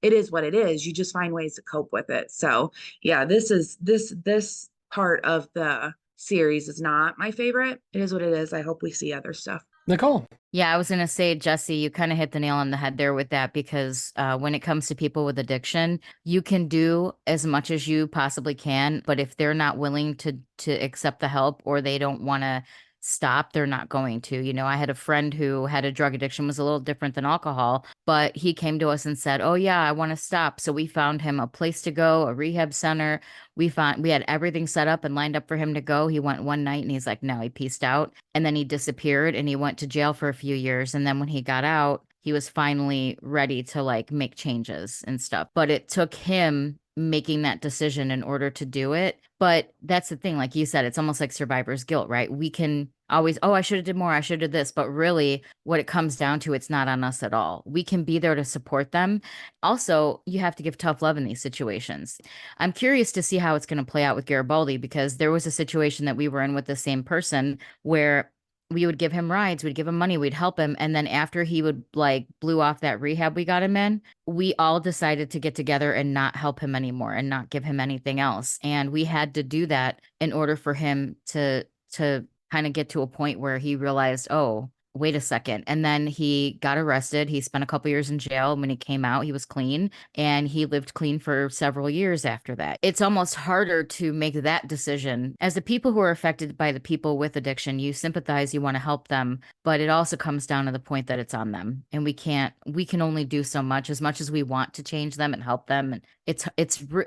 is what it is. You just find ways to cope with it. So yeah, this part of the series is not my favorite. It is what it is. I hope we see other stuff. Nicole. Yeah, I was going to say, Jessi, you kind of hit the nail on the head there with that, because when it comes to people with addiction, you can do as much as you possibly can, but if they're not willing to accept the help, or they don't want to stop, they're not going to. I had a friend who had a drug addiction, was a little different than alcohol, but he came to us and said, oh yeah, I want to stop. So we found him a place to go, a rehab center. We had everything set up and lined up for him to go. He went one night and he's like, no, he peaced out. And then he disappeared and he went to jail for a few years. And then when he got out, he was finally ready to make changes and stuff. But it took him making that decision in order to do it. But that's the thing, like you said, it's almost like survivor's guilt, right? We can always, oh, I should have did more, I should have did this. But really what it comes down to, it's not on us at all. We can be there to support them. Also, you have to give tough love in these situations. I'm curious to see how it's going to play out with Garibaldi, because there was a situation that we were in with the same person where we would give him rides, we'd give him money, we'd help him. And then after he would blew off that rehab we got him in, we all decided to get together and not help him anymore and not give him anything else. And we had to do that in order for him to kind of get to a point where he realized, oh, wait a second. And then he got arrested. He spent a couple years in jail. When he came out, he was clean, and he lived clean for several years after that. It's almost harder to make that decision. As the people who are affected by the people with addiction, you sympathize, you want to help them, but it also comes down to the point that it's on them. And we can only do so much as we want to change them and help them. And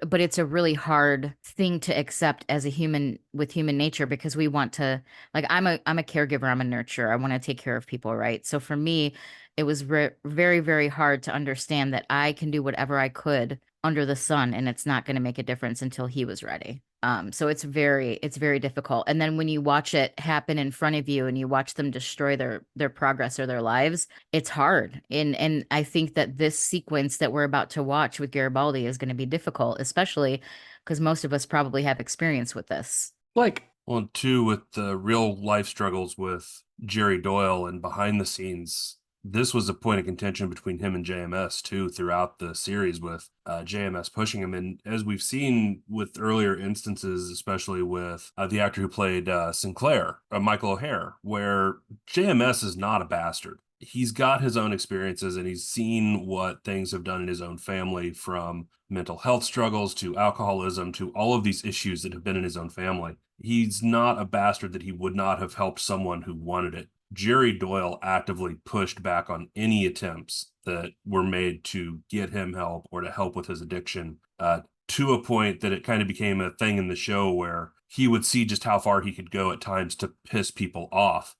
but it's a really hard thing to accept as a human with human nature, because we want to, I'm a caregiver, I'm a nurturer, I want to take care of people, right? So for me, it was very, very hard to understand that I can do whatever I could under the sun, and it's not going to make a difference until he was ready. So it's very difficult. And then when you watch it happen in front of you and you watch them destroy their progress or their lives, it's hard. And I think that this sequence that we're about to watch with Garibaldi is going to be difficult, especially because most of us probably have experience with this. Well, and two, with the real life struggles with Jerry Doyle and behind the scenes, this was a point of contention between him and JMS too throughout the series, with JMS pushing him. And as we've seen with earlier instances, especially with the actor who played Sinclair, Michael O'Hare, where JMS is not a bastard. He's got his own experiences and he's seen what things have done in his own family, from mental health struggles to alcoholism to all of these issues that have been in his own family. He's not a bastard that he would not have helped someone who wanted it. Jerry Doyle actively pushed back on any attempts that were made to get him help or to help with his addiction, to a point that it kind of became a thing in the show where he would see just how far he could go at times to piss people off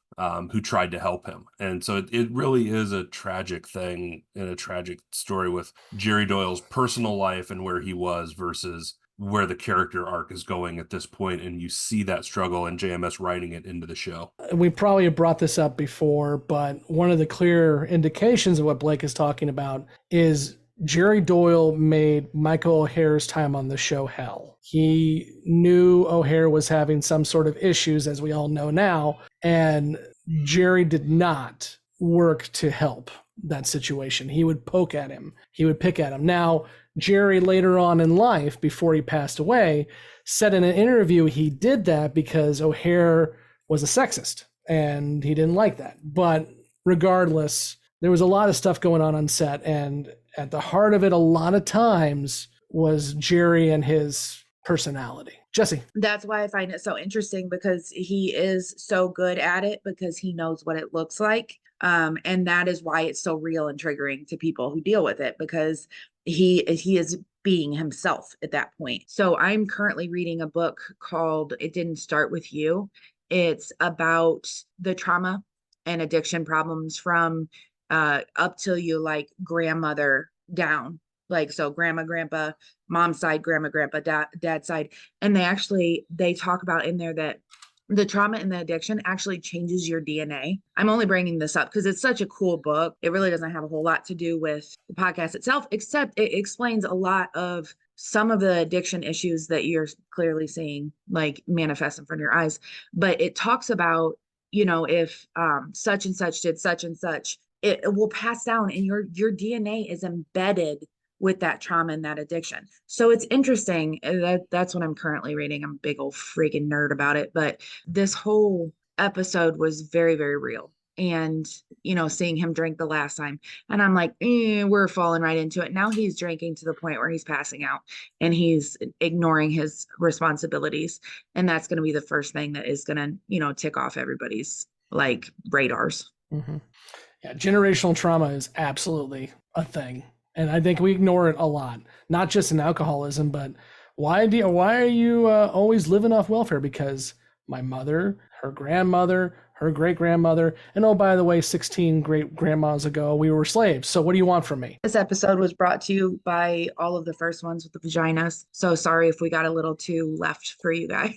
who tried to help him. And so it really is a tragic thing and a tragic story with Jerry Doyle's personal life and where he was versus where the character arc is going at this point. And you see that struggle and JMS writing it into the show. We probably have brought this up before, but one of the clear indications of what Blake is talking about is Jerry Doyle made Michael O'Hare's time on the show hell. He knew O'Hare was having some sort of issues, as we all know now, and Jerry did not work to help that situation. He would poke at him. He would pick at him. Now, Jerry later on in life, before he passed away, said in an interview he did that because O'Hare was a sexist and he didn't like that. But regardless, There was a lot of stuff going on set, and at the heart of it, a lot of times was Jerry and his personality. Jessi. That's why I find it so interesting, because he is so good at it, because he knows what it looks like. And that is why it's so real and triggering to people who deal with it, because he is being himself at that point. So I'm currently reading a book called It Didn't Start With You. It's about the trauma and addiction problems from up till you like grandmother down. Like, so grandma, grandpa, mom's side, grandma, grandpa, dad's side. And they talk about in there that the trauma and the addiction actually changes your DNA. I'm only bringing this up because it's such a cool book. It really doesn't have a whole lot to do with the podcast itself, except it explains a lot of some of the addiction issues that you're clearly seeing like manifest in front of your eyes. But it talks about, if such and such did such and such, it will pass down, and your DNA is embedded with that trauma and that addiction. So it's interesting. That's what I'm currently reading. I'm a big old freaking nerd about it. But this whole episode was very, very real. And, seeing him drink the last time, and I'm like, we're falling right into it. Now he's drinking to the point where he's passing out and he's ignoring his responsibilities. And that's going to be the first thing that is going to, tick off everybody's like radars. Mm-hmm. Yeah. Generational trauma is absolutely a thing. And I think we ignore it a lot, not just in alcoholism, but why are you always living off welfare? Because my mother, her grandmother, her great-grandmother, and oh, by the way, 16 great-grandmas ago, we were slaves. So what do you want from me? This episode was brought to you by all of the first ones with the vaginas. So sorry if we got a little too left for you guys.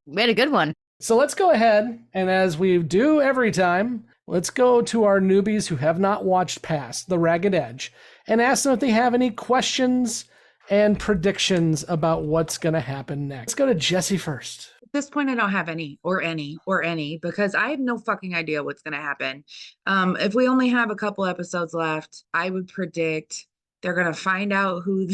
We had a good one. So let's go ahead, and as we do every time, let's go to our newbies who have not watched past The Ragged Edge and ask them if they have any questions and predictions about what's going to happen next. Let's go to Jessi first. At this point, I don't have any, because I have no fucking idea what's going to happen. If we only have a couple episodes left, I would predict they're going to find out who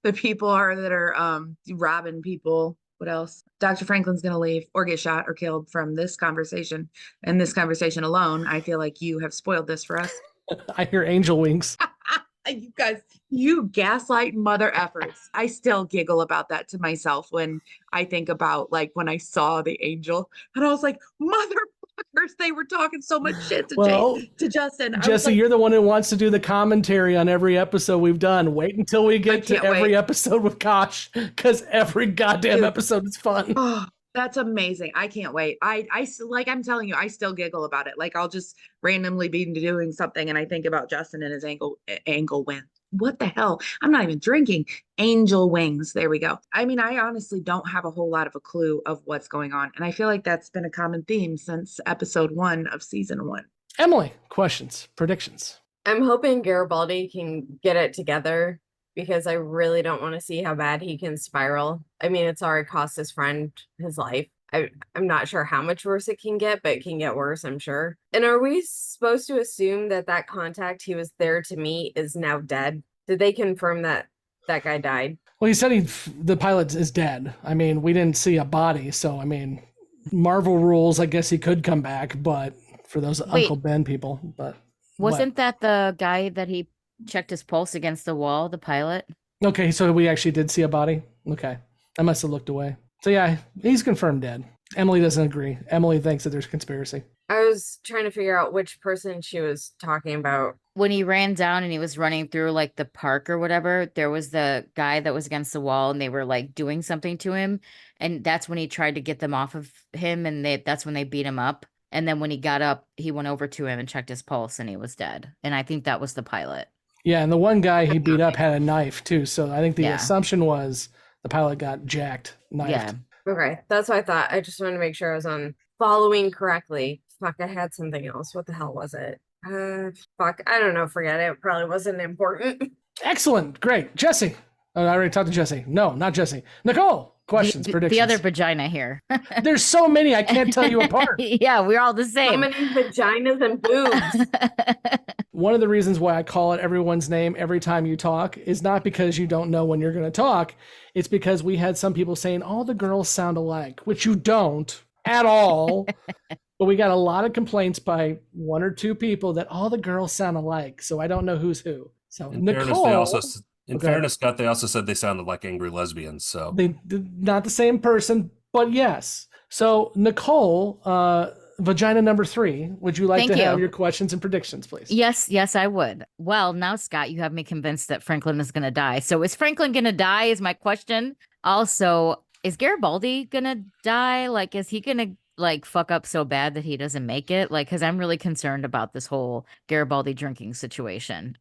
the people are that are robbing people. What else? Dr. Franklin's going to leave or get shot or killed from this conversation. And this conversation alone, I feel like you have spoiled this for us. I hear angel wings. You guys, you gaslight mother effers. I still giggle about that to myself when I think about like when I saw the angel and I was like, motherfuckers, they were talking so much shit to Justin. Jessi, like, you're the one who wants to do the commentary on every episode we've done. Wait until we get to every episode with Kosh, because every goddamn episode is fun. Oh, that's amazing. I can't wait. I like I'm telling you, I still giggle about it. Like I'll just randomly be doing something and I think about Justin and his angle win. What the hell? I'm not even drinking. Angel wings. There we go. I mean, I honestly don't have a whole lot of a clue of what's going on. And I feel like that's been a common theme since episode 1 of season 1. Emily, questions, predictions. I'm hoping Garibaldi can get it together, because I really don't want to see how bad he can spiral. I mean, it's already cost his friend his life. I'm not sure how much worse it can get, but it can get worse, I'm sure. And are we supposed to assume that contact he was there to meet is now dead? Did they confirm that guy died? Well, he said the pilot is dead. I mean, we didn't see a body. So, I mean, Marvel rules, I guess he could come back, but for those Uncle Ben people. But wasn't that the guy that he checked his pulse against the wall, the pilot? Okay, so we actually did see a body? Okay. I must have looked away. So yeah, he's confirmed dead. Emily doesn't agree. Emily thinks that there's conspiracy. I was trying to figure out which person she was talking about. When he ran down and he was running through like the park or whatever, there was the guy that was against the wall and they were like doing something to him. And that's when he tried to get them off of him, and that's when they beat him up. And then when he got up, he went over to him and checked his pulse and he was dead. And I think that was the pilot. Yeah, and the one guy he beat up had a knife too. So I think the assumption was the pilot got knifed. Yeah. Okay, that's what I thought. I just wanted to make sure I was on following correctly. Fuck, I had something else. What the hell was it? Fuck, I don't know. Forget it. Probably wasn't important. Excellent. Great. Jessi. Oh, I already talked to Jessi. No, not Jessi. Nicole. Questions, predictions. The other vagina here. There's so many, I can't tell you apart. Yeah, we're all the same. So many vaginas and boobs. One of the reasons why I call it everyone's name every time you talk is not because you don't know when you're going to talk. It's because we had some people saying all the girls sound alike, which you don't at all. But we got a lot of complaints by one or two people that all the girls sound alike. So I don't know who's who. So Nicole. In fairness, Scott, they also said they sounded like angry lesbians. So they not the same person, but yes. So Nicole, vagina number 3, would you like have your questions and predictions, please? Yes, I would. Well, now, Scott, you have me convinced that Franklin is going to die. So is Franklin going to die is my question. Also, is Garibaldi going to die? Like, is he going to like fuck up so bad that he doesn't make it? Like, because I'm really concerned about this whole Garibaldi drinking situation.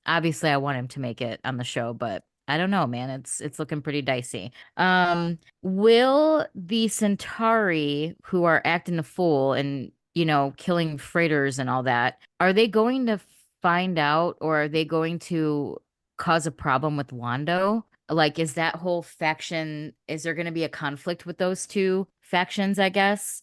Obviously, I want him to make it on the show, but I don't know, man. It's looking pretty dicey. Will the Centauri who are acting a fool and, killing freighters and all that, are they going to find out, or are they going to cause a problem with Wando? Like, is that whole faction, is there going to be a conflict with those two factions, I guess?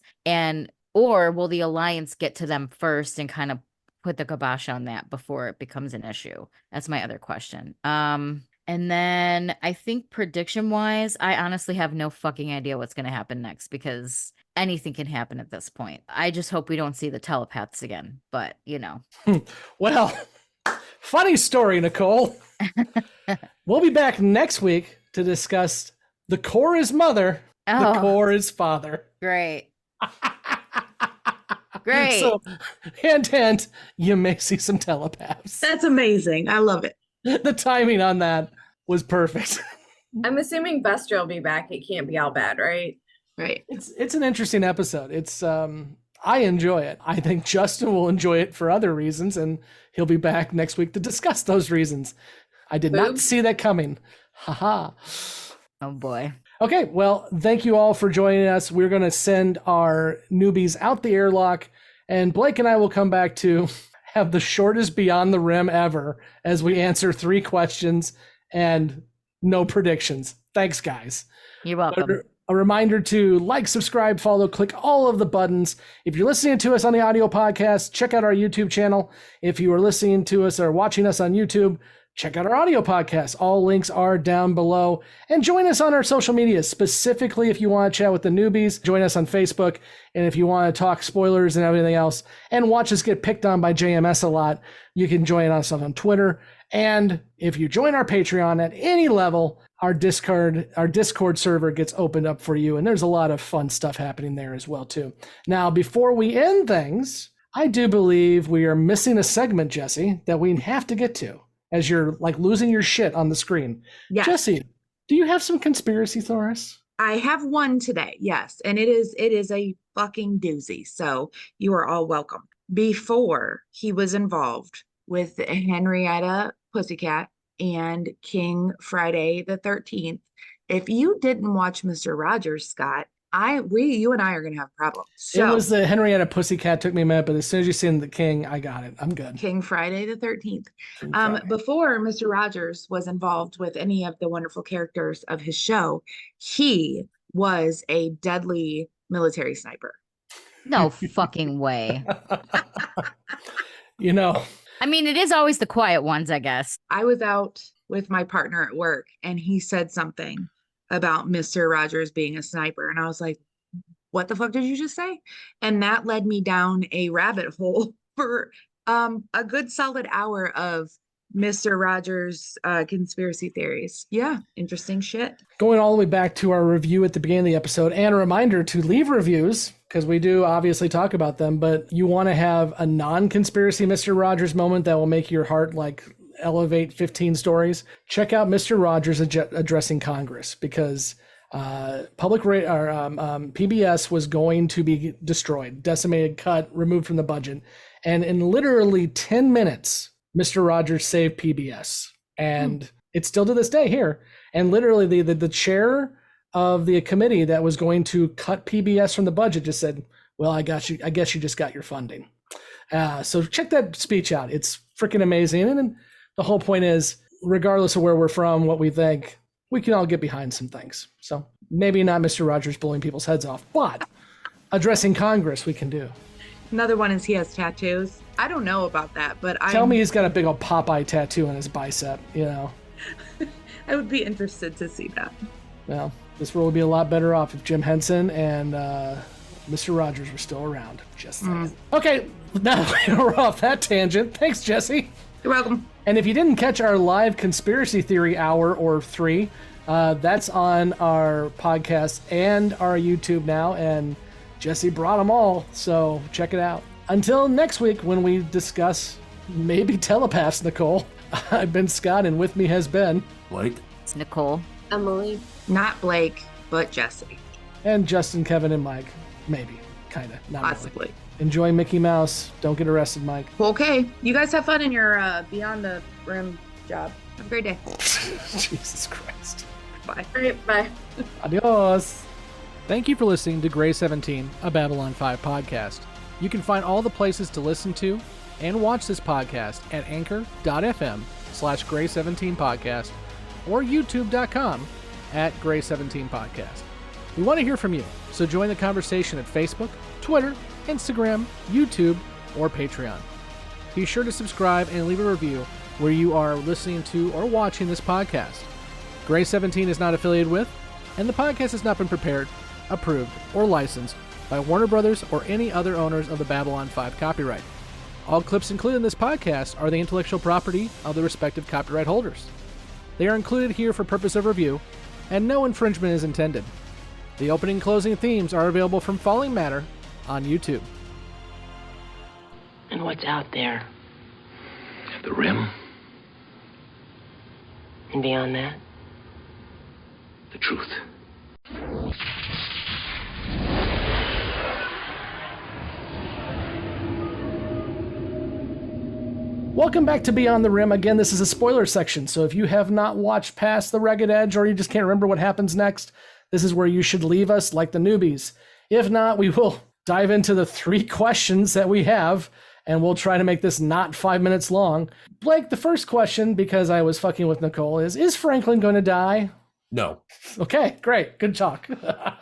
Or will the Alliance get to them first and kind of put the kibosh on that before it becomes an issue? That's my other question. And then I think prediction wise, I honestly have no fucking idea what's going to happen next, because anything can happen at this point. I just hope we don't see the telepaths again, but Well, funny story, Nicole. We'll be back next week to discuss the core is mother, the core is father. Great. Great. So, hint, you may see some telepaths. That's amazing. I love it. The timing on that was perfect. I'm assuming Buster will be back. It can't be all bad, right? Right. It's an interesting episode. It's I enjoy it. I think Justin will enjoy it for other reasons, and he'll be back next week to discuss those reasons. I did not see that coming. Haha. Oh boy. Okay, well, thank you all for joining us. We're going to send our newbies out the airlock, and Blake and I will come back to have the shortest Beyond the Rim ever as we answer 3 questions and no predictions. Thanks, guys. You're welcome. A reminder to like, subscribe, follow, click all of the buttons. If you're listening to us on the audio podcast, check out our YouTube channel. If you are listening to us or watching us on YouTube, check out our audio podcast. All links are down below. And join us on our social media, specifically if you want to chat with the newbies. Join us on Facebook. And if you want to talk spoilers and everything else and watch us get picked on by JMS a lot, you can join us on Twitter. And if you join our Patreon at any level, our Discord server gets opened up for you. And there's a lot of fun stuff happening there as well, too. Now, before we end things, I do believe we are missing a segment, Jessi, that we have to get to. As you're like losing your shit on the screen. Yes. Jessi, do you have some conspiracy theories? I have one today, yes. And it is a fucking doozy. So you are all welcome. Before he was involved with Henrietta Pussycat and King Friday the 13th, if you didn't watch Mr. Rogers, Scott, you and I are going to have problems. So, it was the Henrietta Pussycat, took me a minute, but as soon as you seen the King, I got it. I'm good. King Friday the 13th. Before Mr. Rogers was involved with any of the wonderful characters of his show, he was a deadly military sniper. No fucking way. I mean, it is always the quiet ones, I guess. I was out with my partner at work, and he said something about Mr. Rogers being a sniper. And I was like, what the fuck did you just say? And that led me down a rabbit hole for a good solid hour of Mr. Rogers conspiracy theories. Yeah, interesting shit. Going all the way back to our review at the beginning of the episode, and a reminder to leave reviews, because we do obviously talk about them, but you want to have a non-conspiracy Mr. Rogers moment that will make your heart like elevate 15 stories. Check out Mr. Rogers addressing Congress, because PBS was going to be destroyed, decimated, cut, removed from the budget. And in literally 10 minutes, Mr. Rogers saved PBS. And it's still to this day here. And literally the chair of the committee that was going to cut PBS from the budget just said, well, I guess you just got your funding. So check that speech out. It's freaking amazing. And the whole point is, regardless of where we're from, what we think, we can all get behind some things. So maybe not Mr. Rogers blowing people's heads off, but addressing Congress we can do. Another one is he has tattoos. I don't know about that, but Tell me he's got a big old Popeye tattoo on his bicep, I would be interested to see that. Well, this world would be a lot better off if Jim Henson and Mr. Rogers were still around. Just saying. Okay, now we're off that tangent. Thanks, Jessi. You're welcome. And if you didn't catch our live conspiracy theory hour or 3, that's on our podcast and our YouTube now, and Jessi brought them all, so check it out. Until next week when we discuss maybe telepaths, Nicole. I've been Scott, and with me has been Blake. It's Nicole. Emily. Not Blake, but Jessi. And Justin, Kevin, and Mike. Maybe. Kind of. Not Possibly. Really. Enjoy Mickey Mouse. Don't get arrested, Mike. Okay. You guys have fun in your Beyond the Rim job. Have a great day. Jesus Christ. Bye. All right, bye. Adios. Thank you for listening to Grey 17, a Babylon 5 podcast. You can find all the places to listen to and watch this podcast at anchor.fm/Grey17podcast or youtube.com at Grey17podcast. We want to hear from you, so join the conversation at Facebook, Twitter, Instagram, YouTube, or Patreon. Be sure to subscribe and leave a review where you are listening to or watching this podcast. Grey 17 is not affiliated with, and the podcast has not been prepared, approved, or licensed by Warner Brothers or any other owners of the Babylon 5 copyright. All clips included in this podcast are the intellectual property of the respective copyright holders. They are included here for purpose of review, and no infringement is intended. The opening and closing themes are available from Falling Matter on YouTube. And what's out there? The rim, And beyond that? the truth. Welcome back to Beyond the Rim. Again, this is a spoiler section, so if you have not watched past the Ragged Edge or you just can't remember what happens next, this is where you should leave us like the newbies. If not, we will dive into the 3 questions that we have, and we'll try to make this not 5 minutes long. Blake, the first question, because I was fucking with Nicole, is Franklin going to die? No. Okay, great. Good talk.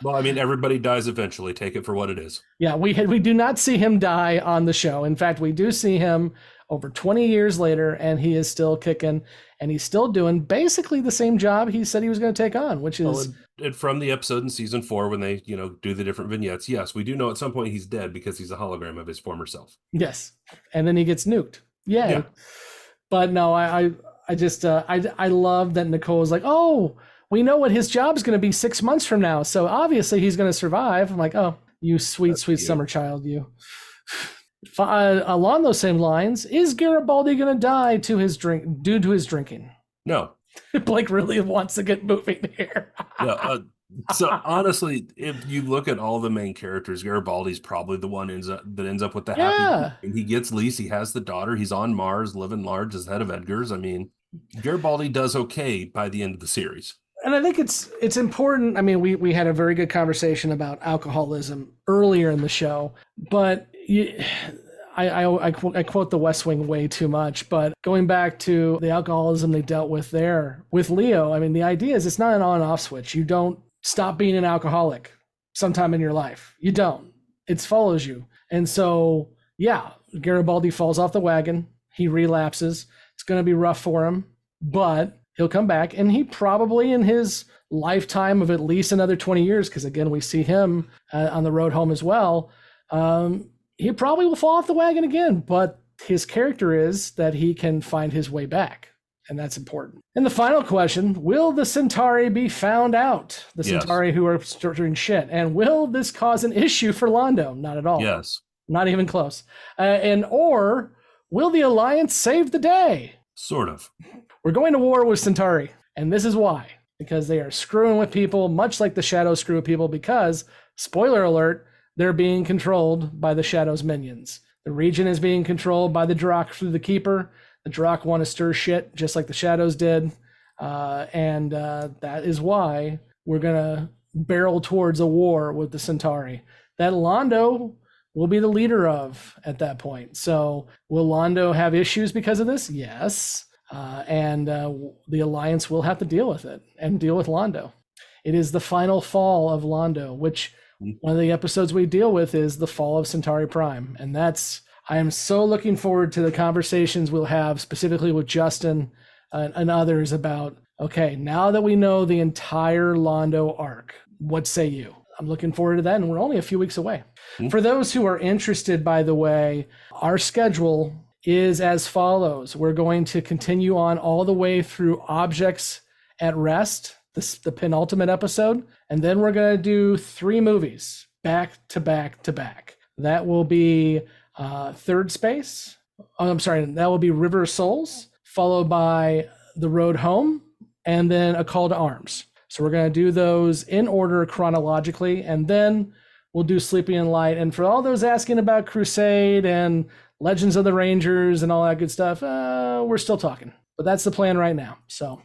Well, I mean, everybody dies eventually. Take it for what it is. Yeah, we do not see him die on the show. In fact, we do see him over 20 years later, and he is still kicking, and he's still doing basically the same job he said he was going to take on, which is... And from the episode in season 4, when they, do the different vignettes, yes, we do know at some point he's dead because he's a hologram of his former self. Yes, and then he gets nuked. Yeah. But no, I just, I love that Nicole is like, oh, we know what his job is going to be 6 months from now, so obviously he's going to survive. I'm like, oh, you sweet, sweet summer child, you. Along those same lines, is Garibaldi going to die due to his drinking? No. Blake really wants to get moving here. So honestly, if you look at all the main characters, Garibaldi's probably the one that ends up with the happy. And he gets Lise, he has the daughter, he's on Mars, living large as head of Edgar's. I mean, Garibaldi does okay by the end of the series. And I think it's important. I mean, we had a very good conversation about alcoholism earlier in the show, but I quote the West Wing way too much, but going back to the alcoholism they dealt with there with Leo, I mean, the idea is it's not an on-off switch. You don't stop being an alcoholic sometime in your life. You don't. It follows you. And so, yeah, Garibaldi falls off the wagon. He relapses. It's going to be rough for him, but he'll come back, and he probably in his lifetime of at least another 20 years, because again, we see him on the road home as well, he probably will fall off the wagon again, but his character is that he can find his way back, and that's important. And the final question, will the Centauri be found out? The Centauri who are stirring shit. And will this cause an issue for Londo? Not at all. Yes. Not even close. Or will the Alliance save the day? Sort of. We're going to war with Centauri, and this is why. Because they are screwing with people, much like the Shadows screw with people, because, spoiler alert, they're being controlled by the Shadows minions. The region is being controlled by the Drakh through the Keeper. The Drakh want to stir shit, just like the Shadows did. And that is why we're going to barrel towards a war with the Centauri that Londo will be the leader of at that point. So will Londo have issues because of this? Yes. And the Alliance will have to deal with it and deal with Londo. It is the final fall of Londo, which one of the episodes we deal with is the fall of Centauri Prime. And I am so looking forward to the conversations we'll have specifically with Justin and others about, okay, now that we know the entire Londo arc, what say you? I'm looking forward to that. And we're only a few weeks away. Mm-hmm. For those who are interested, by the way, our schedule is as follows. We're going to continue on all the way through Objects at Rest, the penultimate episode. And then we're going to do 3 movies back to back to back. That will be Third Space. Oh, I'm sorry. That will be River of Souls, followed by The Road Home, and then A Call to Arms. So we're going to do those in order chronologically, and then we'll do Sleeping in Light. And for all those asking about Crusade and Legends of the Rangers and all that good stuff, we're still talking. But that's the plan right now. So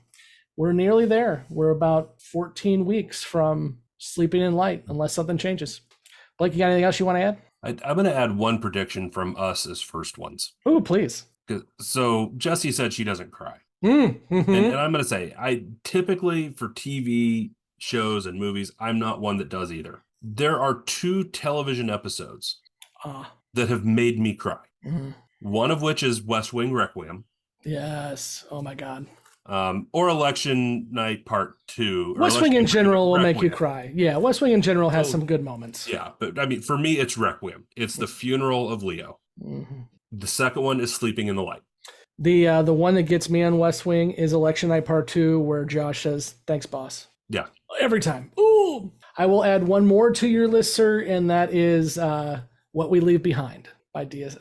we're nearly there. We're about 14 weeks from Sleeping in Light, unless something changes. Blake, you got anything else you want to add? I'm going to add one prediction from us as first ones. Oh, please. So Jessi said she doesn't cry. Mm-hmm. And I'm going to say, I typically, for TV shows and movies, I'm not one that does either. There are 2 television episodes that have made me cry. Mm-hmm. One of which is West Wing Requiem. Yes. Oh, my God. Or Election Night Part 2. West Wing in general will make you cry. Yeah, West Wing in general has some good moments. Yeah, but I mean, for me, it's Requiem. It's the funeral of Leo. Mm-hmm. The second one is Sleeping in the Light. The one that gets me on West Wing is Election Night Part 2, where Josh says, "Thanks, boss." Yeah. Every time. Ooh. I will add one more to your list, sir, and that is What We Leave Behind by DS.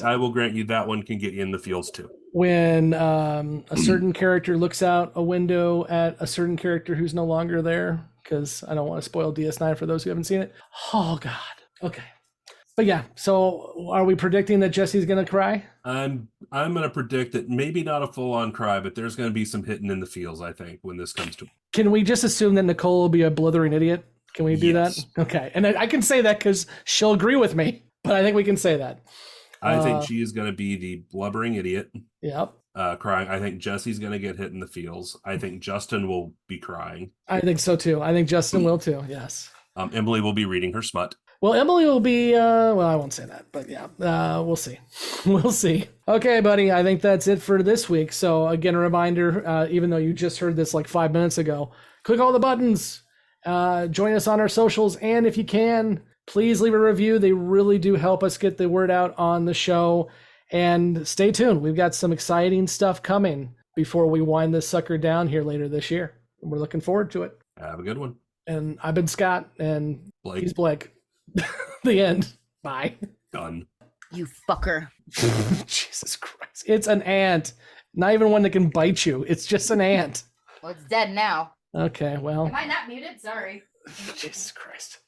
I will grant you that one can get you in the feels too. When a certain character looks out a window at a certain character who's no longer there, because I don't want to spoil DS9 for those who haven't seen it. Oh, God. Okay. But yeah, so are we predicting that Jessi's going to cry? I'm going to predict that maybe not a full-on cry, but there's going to be some hitting in the feels, I think, when this comes to. Can we just assume that Nicole will be a blithering idiot? Can we do that? Okay. And I can say that because she'll agree with me, but I think we can say that. I think she is going to be the blubbering idiot. Yep. Crying. I think Jessi's going to get hit in the feels. I think Justin will be crying. I think so too. I think Justin will too. Yes. Emily will be reading her smut. Well, Emily will be, well, I won't say that, but yeah, we'll see. We'll see. Okay, buddy, I think that's it for this week. So again, a reminder, even though you just heard this like 5 minutes ago, click all the buttons, join us on our socials, and if you can, please leave a review. They really do help us get the word out on the show. And stay tuned. We've got some exciting stuff coming before we wind this sucker down here later this year. We're looking forward to it. Have a good one. And I've been Scott, and Blake. He's Blake. The end. Bye. Done. You fucker. Jesus Christ. It's an ant. Not even one that can bite you. It's just an ant. Well, it's dead now. Okay, well. Am I not muted? Sorry. Jesus Christ.